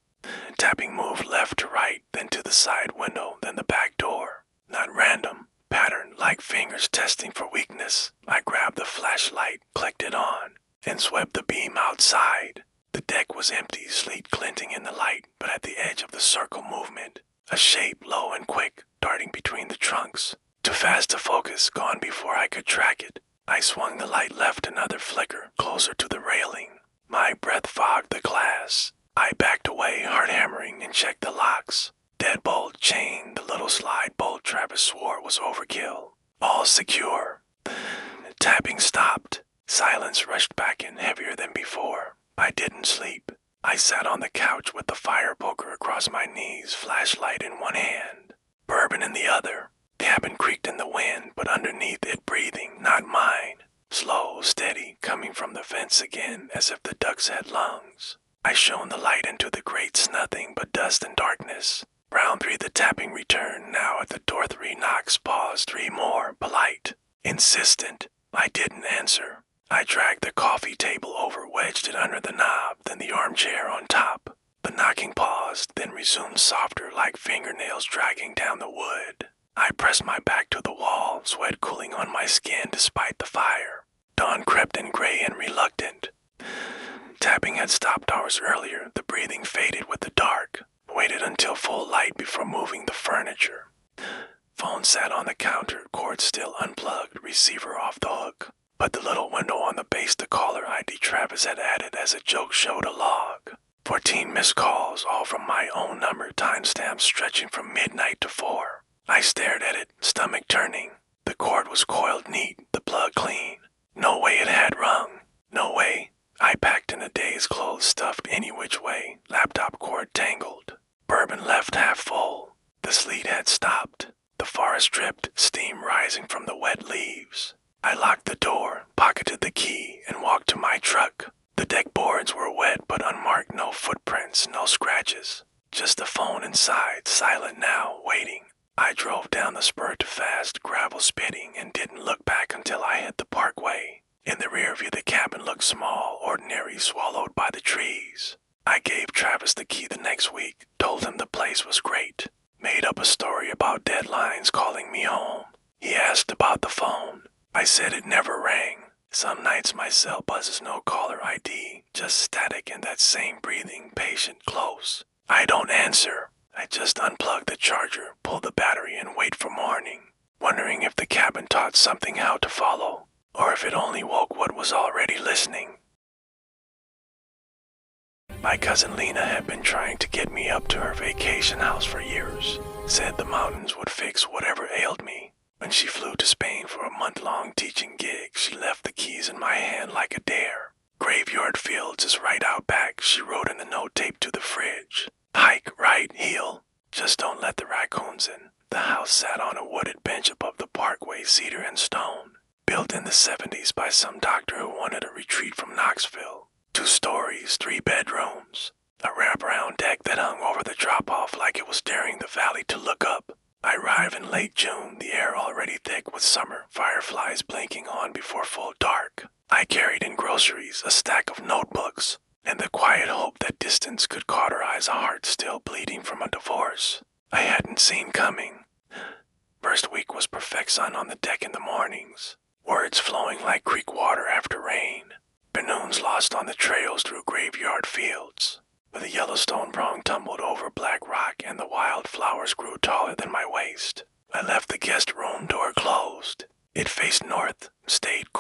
Tapping moved left to right, then to the side window, then the back door. Not random, patterned like fingers testing for weakness. I grabbed the flashlight, clicked it on, and swept the beam outside. The deck was empty, sleet glinting in the light, but at the edge of the circle movement, a shape low and quick, darting between the trunks. Too fast to focus, gone before I could track it. I swung the light left, another flicker, closer to the railing. My breath fogged the glass. I backed away, heart hammering, and checked the locks. Deadbolt, chain, the little slide bolt Travis swore was overkill. All secure. Tapping stopped. Silence rushed back in, heavier than before. I didn't sleep. I sat on the couch with the fire poker across my knees, flashlight in one hand, bourbon in the other. Cabin creaked in the wind, but underneath it breathing, not mine. Slow, steady, coming from the vents again, as if the ducks had lungs. I shone the light into the grates, nothing but dust and darkness. Round 3 the tapping returned, now at the door 3 knocks, paused, 3 more, polite, insistent. I didn't answer. I dragged the coffee table over, wedged it under the knob, then the armchair on top. The knocking paused, then resumed softer, like fingernails dragging down the wood. I pressed my back to the wall, sweat cooling on my skin despite the fire. Dawn crept in gray and reluctant. Tapping had stopped hours earlier, the breathing faded with the dark. Waited until full light before moving the furniture. Phone sat on the counter, cord still unplugged, receiver off the hook. But the little window on the base the caller ID Travis had added as a joke showed a log. 14 missed calls, all from my own number, timestamps stretching from midnight to 4. I stared at it, stomach turning. The cord was coiled neat, the plug clean. No way it had rung. No way. I packed in a day's clothes stuffed any which way, laptop cord tangled. Bourbon left half full. The sleet had stopped. The forest dripped, steam rising from the wet leaves. I locked the door, pocketed the key, and walked to my truck. The deck boards were wet but unmarked, no footprints, no scratches. Just the phone inside, silent now, waiting. I drove down the spur to fast, gravel spitting, and didn't look back until I hit the parkway. In the rear view the cabin looked small, ordinary, swallowed by the trees. I gave Travis the key the next week, told him the place was great. Made up a story about deadlines calling me home. He asked about the phone. I said it never rang. Some nights my cell buzzes, no caller ID, just static and that same breathing, patient, close. I don't answer. I just unplug the charger, pull the battery, and wait for morning, wondering if the cabin taught something how to follow, or if it only woke what was already listening. My cousin Lena had been trying to get me up to her vacation house for years, said the mountains would fix whatever ailed me. When she flew to Spain for a month-long teaching gig, she left the keys in my hand like a dare. Graveyard Fields is right out back, she wrote in the note taped to the fridge. Hike right, heel. Just don't let the raccoons in. The house sat on a wooded bench above the parkway, cedar and stone. Built in the 70s by some doctor who wanted a retreat from Knoxville. 2 stories, 3 bedrooms. A wraparound deck that hung over the drop-off like it was daring the valley to look up. I arrived in late June, the air already thick with summer, fireflies blinking on before full dark. I carried in groceries, a stack of notebooks, and the quiet hope that distance could cauterize a heart still bleeding from a divorce I hadn't seen coming. First week was perfect, sun on the deck in the mornings, words flowing like creek water after rain, balloons lost on the trails through graveyard fields, where the Yellowstone prong tumbled over black rock and the wild flowers grew taller than my waist. I left the guest room door closed. It faced north, stayed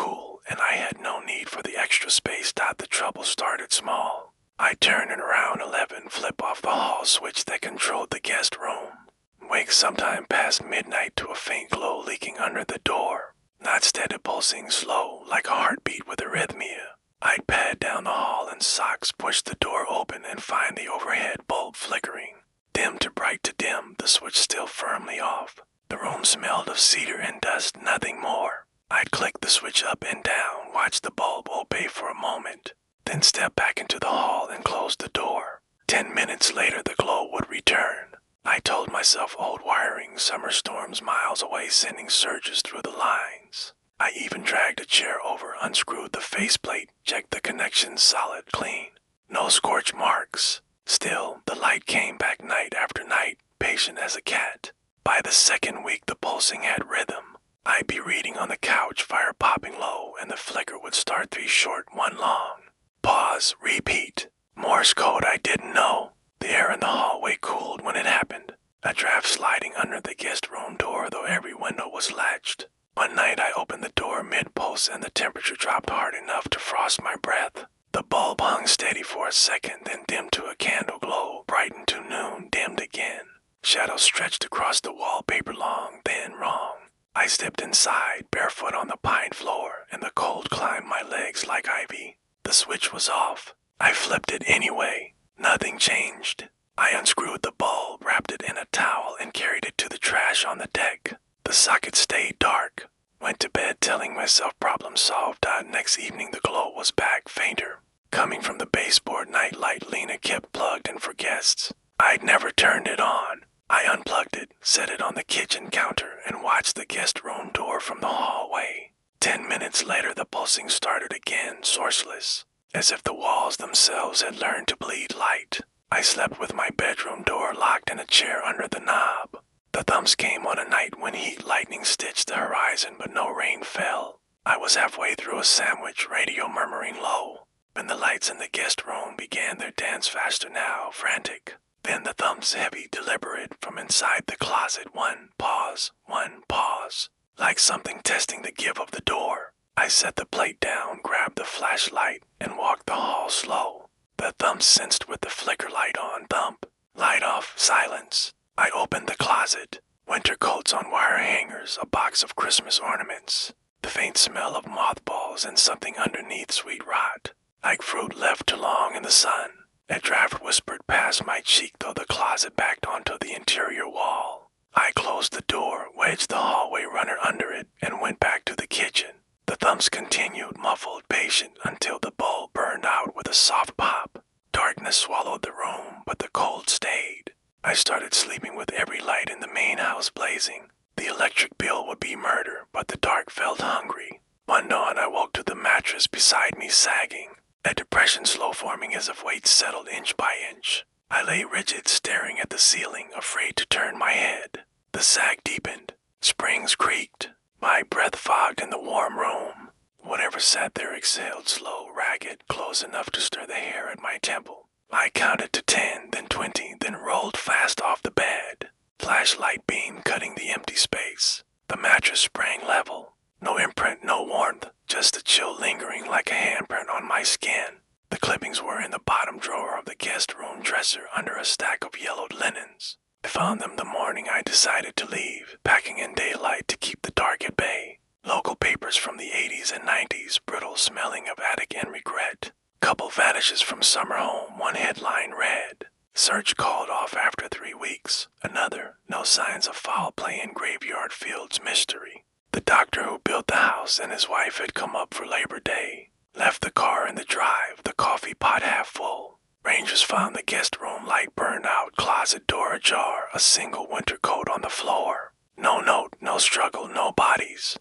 under the door, not steady pulsing, slow, like a heartbeat with arrhythmia. I'd pad down the hall in socks, push the door open, and find the overhead bulb flickering. Dim to bright to dim, the switch still firmly off. The room smelled of cedar and dust, nothing more. I'd click the switch up and down, watch the bulb obey for a moment, then step back into the hall and close the door. 10 minutes later, the glow would return. I told myself old wiring, summer storms miles away sending surges through the lines. I even dragged a chair over, unscrewed the faceplate, checked the connections solid, clean. No scorch marks. Still, the light came back night after night, patient as a cat. By the second week, the pulsing had rhythm. I'd be reading on the couch, fire popping low, and the flicker would start 3 short, 1 long. Pause, repeat. Morse code I didn't know. The air in the hallway cooled when it happened. A draft sliding under the guest room door, though every window was latched. One night I opened the door mid-pulse and the temperature dropped hard enough to frost my breath. The bulb hung steady for a second, then dimmed to a candle glow, brightened to noon, dimmed again. Shadows stretched across the wallpaper long, then wrong. I stepped inside, barefoot on the pine floor, and the cold climbed my legs like ivy. The switch was off. I flipped it anyway. Nothing changed. I unscrewed the bulb, wrapped it in a towel, and carried it to the trash on the deck. The socket stayed dark. Went to bed telling myself problem solved. Next evening the glow was back, fainter. Coming from the baseboard nightlight Lena kept plugged in for guests. I'd never turned it on. I unplugged it, set it on the kitchen counter, and watched the guest room door from the hallway. 10 minutes later the pulsing started again, sourceless, as if the walls themselves had learned to bleed light. I slept with my bedroom door locked in a chair under the knob. The thumps came on a night when heat lightning stitched the horizon, but no rain fell. I was halfway through a sandwich, radio murmuring low, when the lights in the guest room began their dance faster now, frantic. Then the thumps heavy, deliberate, from inside the closet. 1 pause, 1 pause, like something testing the give of the door. I set the plate down, grabbed the flashlight, and walked the hall slow. The thumps sensed with the flicker light on, thump, light off, silence. I opened the closet. Winter coats on wire hangers, a box of Christmas ornaments, the faint smell of mothballs and something underneath sweet rot, like fruit left too long in the sun. A draft whispered past my cheek, though the closet backed onto the interior wall. I closed the door, wedged the hallway runner under it, and went back to the kitchen. The thumps continued, muffled, patient, until the bulb burned out with a soft pop. Darkness swallowed the room, but the cold stayed. I started sleeping with every light in the main house blazing. The electric bill would be murder, but the dark felt hungry. One dawn I woke to the mattress beside me sagging, a depression slow forming as if weight settled inch by inch. I lay rigid, staring at the ceiling, afraid to turn my head. The sag deepened. Springs creaked. My breath fogged in the warm room. Whatever sat there exhaled slow, ragged, close enough to stir the hair at my temple. I counted to 10, then 20, then rolled fast off the bed. Flashlight beam cutting the empty space. The mattress sprang level. No imprint, no warmth, just a chill lingering like a handprint on my skin. The clippings were in the bottom drawer of the guest room dresser under a stack of yellowed linens. I found them the morning I decided to leave, packing in daylight to keep the dark at bay. Local papers from the 80s and 90s, brittle smelling of attic and regret. Couple vanishes from summer home, one headline read, "Search called off after 3 weeks." Another, "No signs of foul play in graveyard fields mystery." The doctor who built the house and his wife had come up for Labor Day. Left the car in the drive, the coffee pot half full. Rangers found the guest room light burned out, closet door ajar, a single winter coat on the floor. No note, no struggle, no bodies.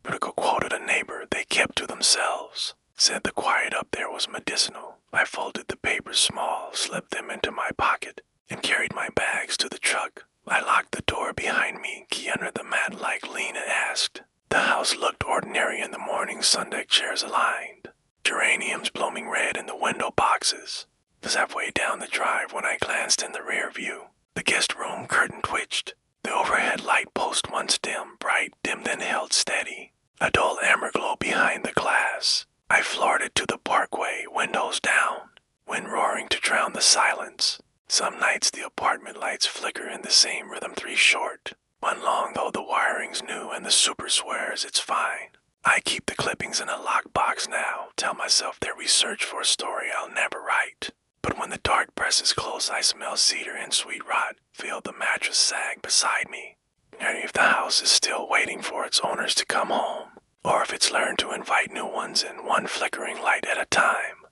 Critical quoted a neighbor they kept to themselves. Said the quiet up there was medicinal. I folded the papers small, slipped them into my pocket, and carried my bags to the truck. I locked the door behind me, key under the mat like Lena asked. The house looked ordinary in the morning, Sundeck chairs aligned. Geraniums blooming red in the window boxes. It was halfway down the drive when I glanced in the rear view. The guest room curtain twitched. The overhead light post once dim, bright, dim then held steady. A dull amber glow behind the glass. I floored it to the parkway, windows down. Wind roaring to drown the silence. Some nights the apartment lights flicker in the same rhythm 3 short. 1 long though the wiring's new and the super swears it's fine. I keep the clippings in a lockbox now, tell myself they're research for a story I'll never write. But when the dark presses close, I smell cedar and sweet rot, feel the mattress sag beside me. And if the house is still waiting for its owners to come home, or if it's learned to invite new ones in one flickering light at a time.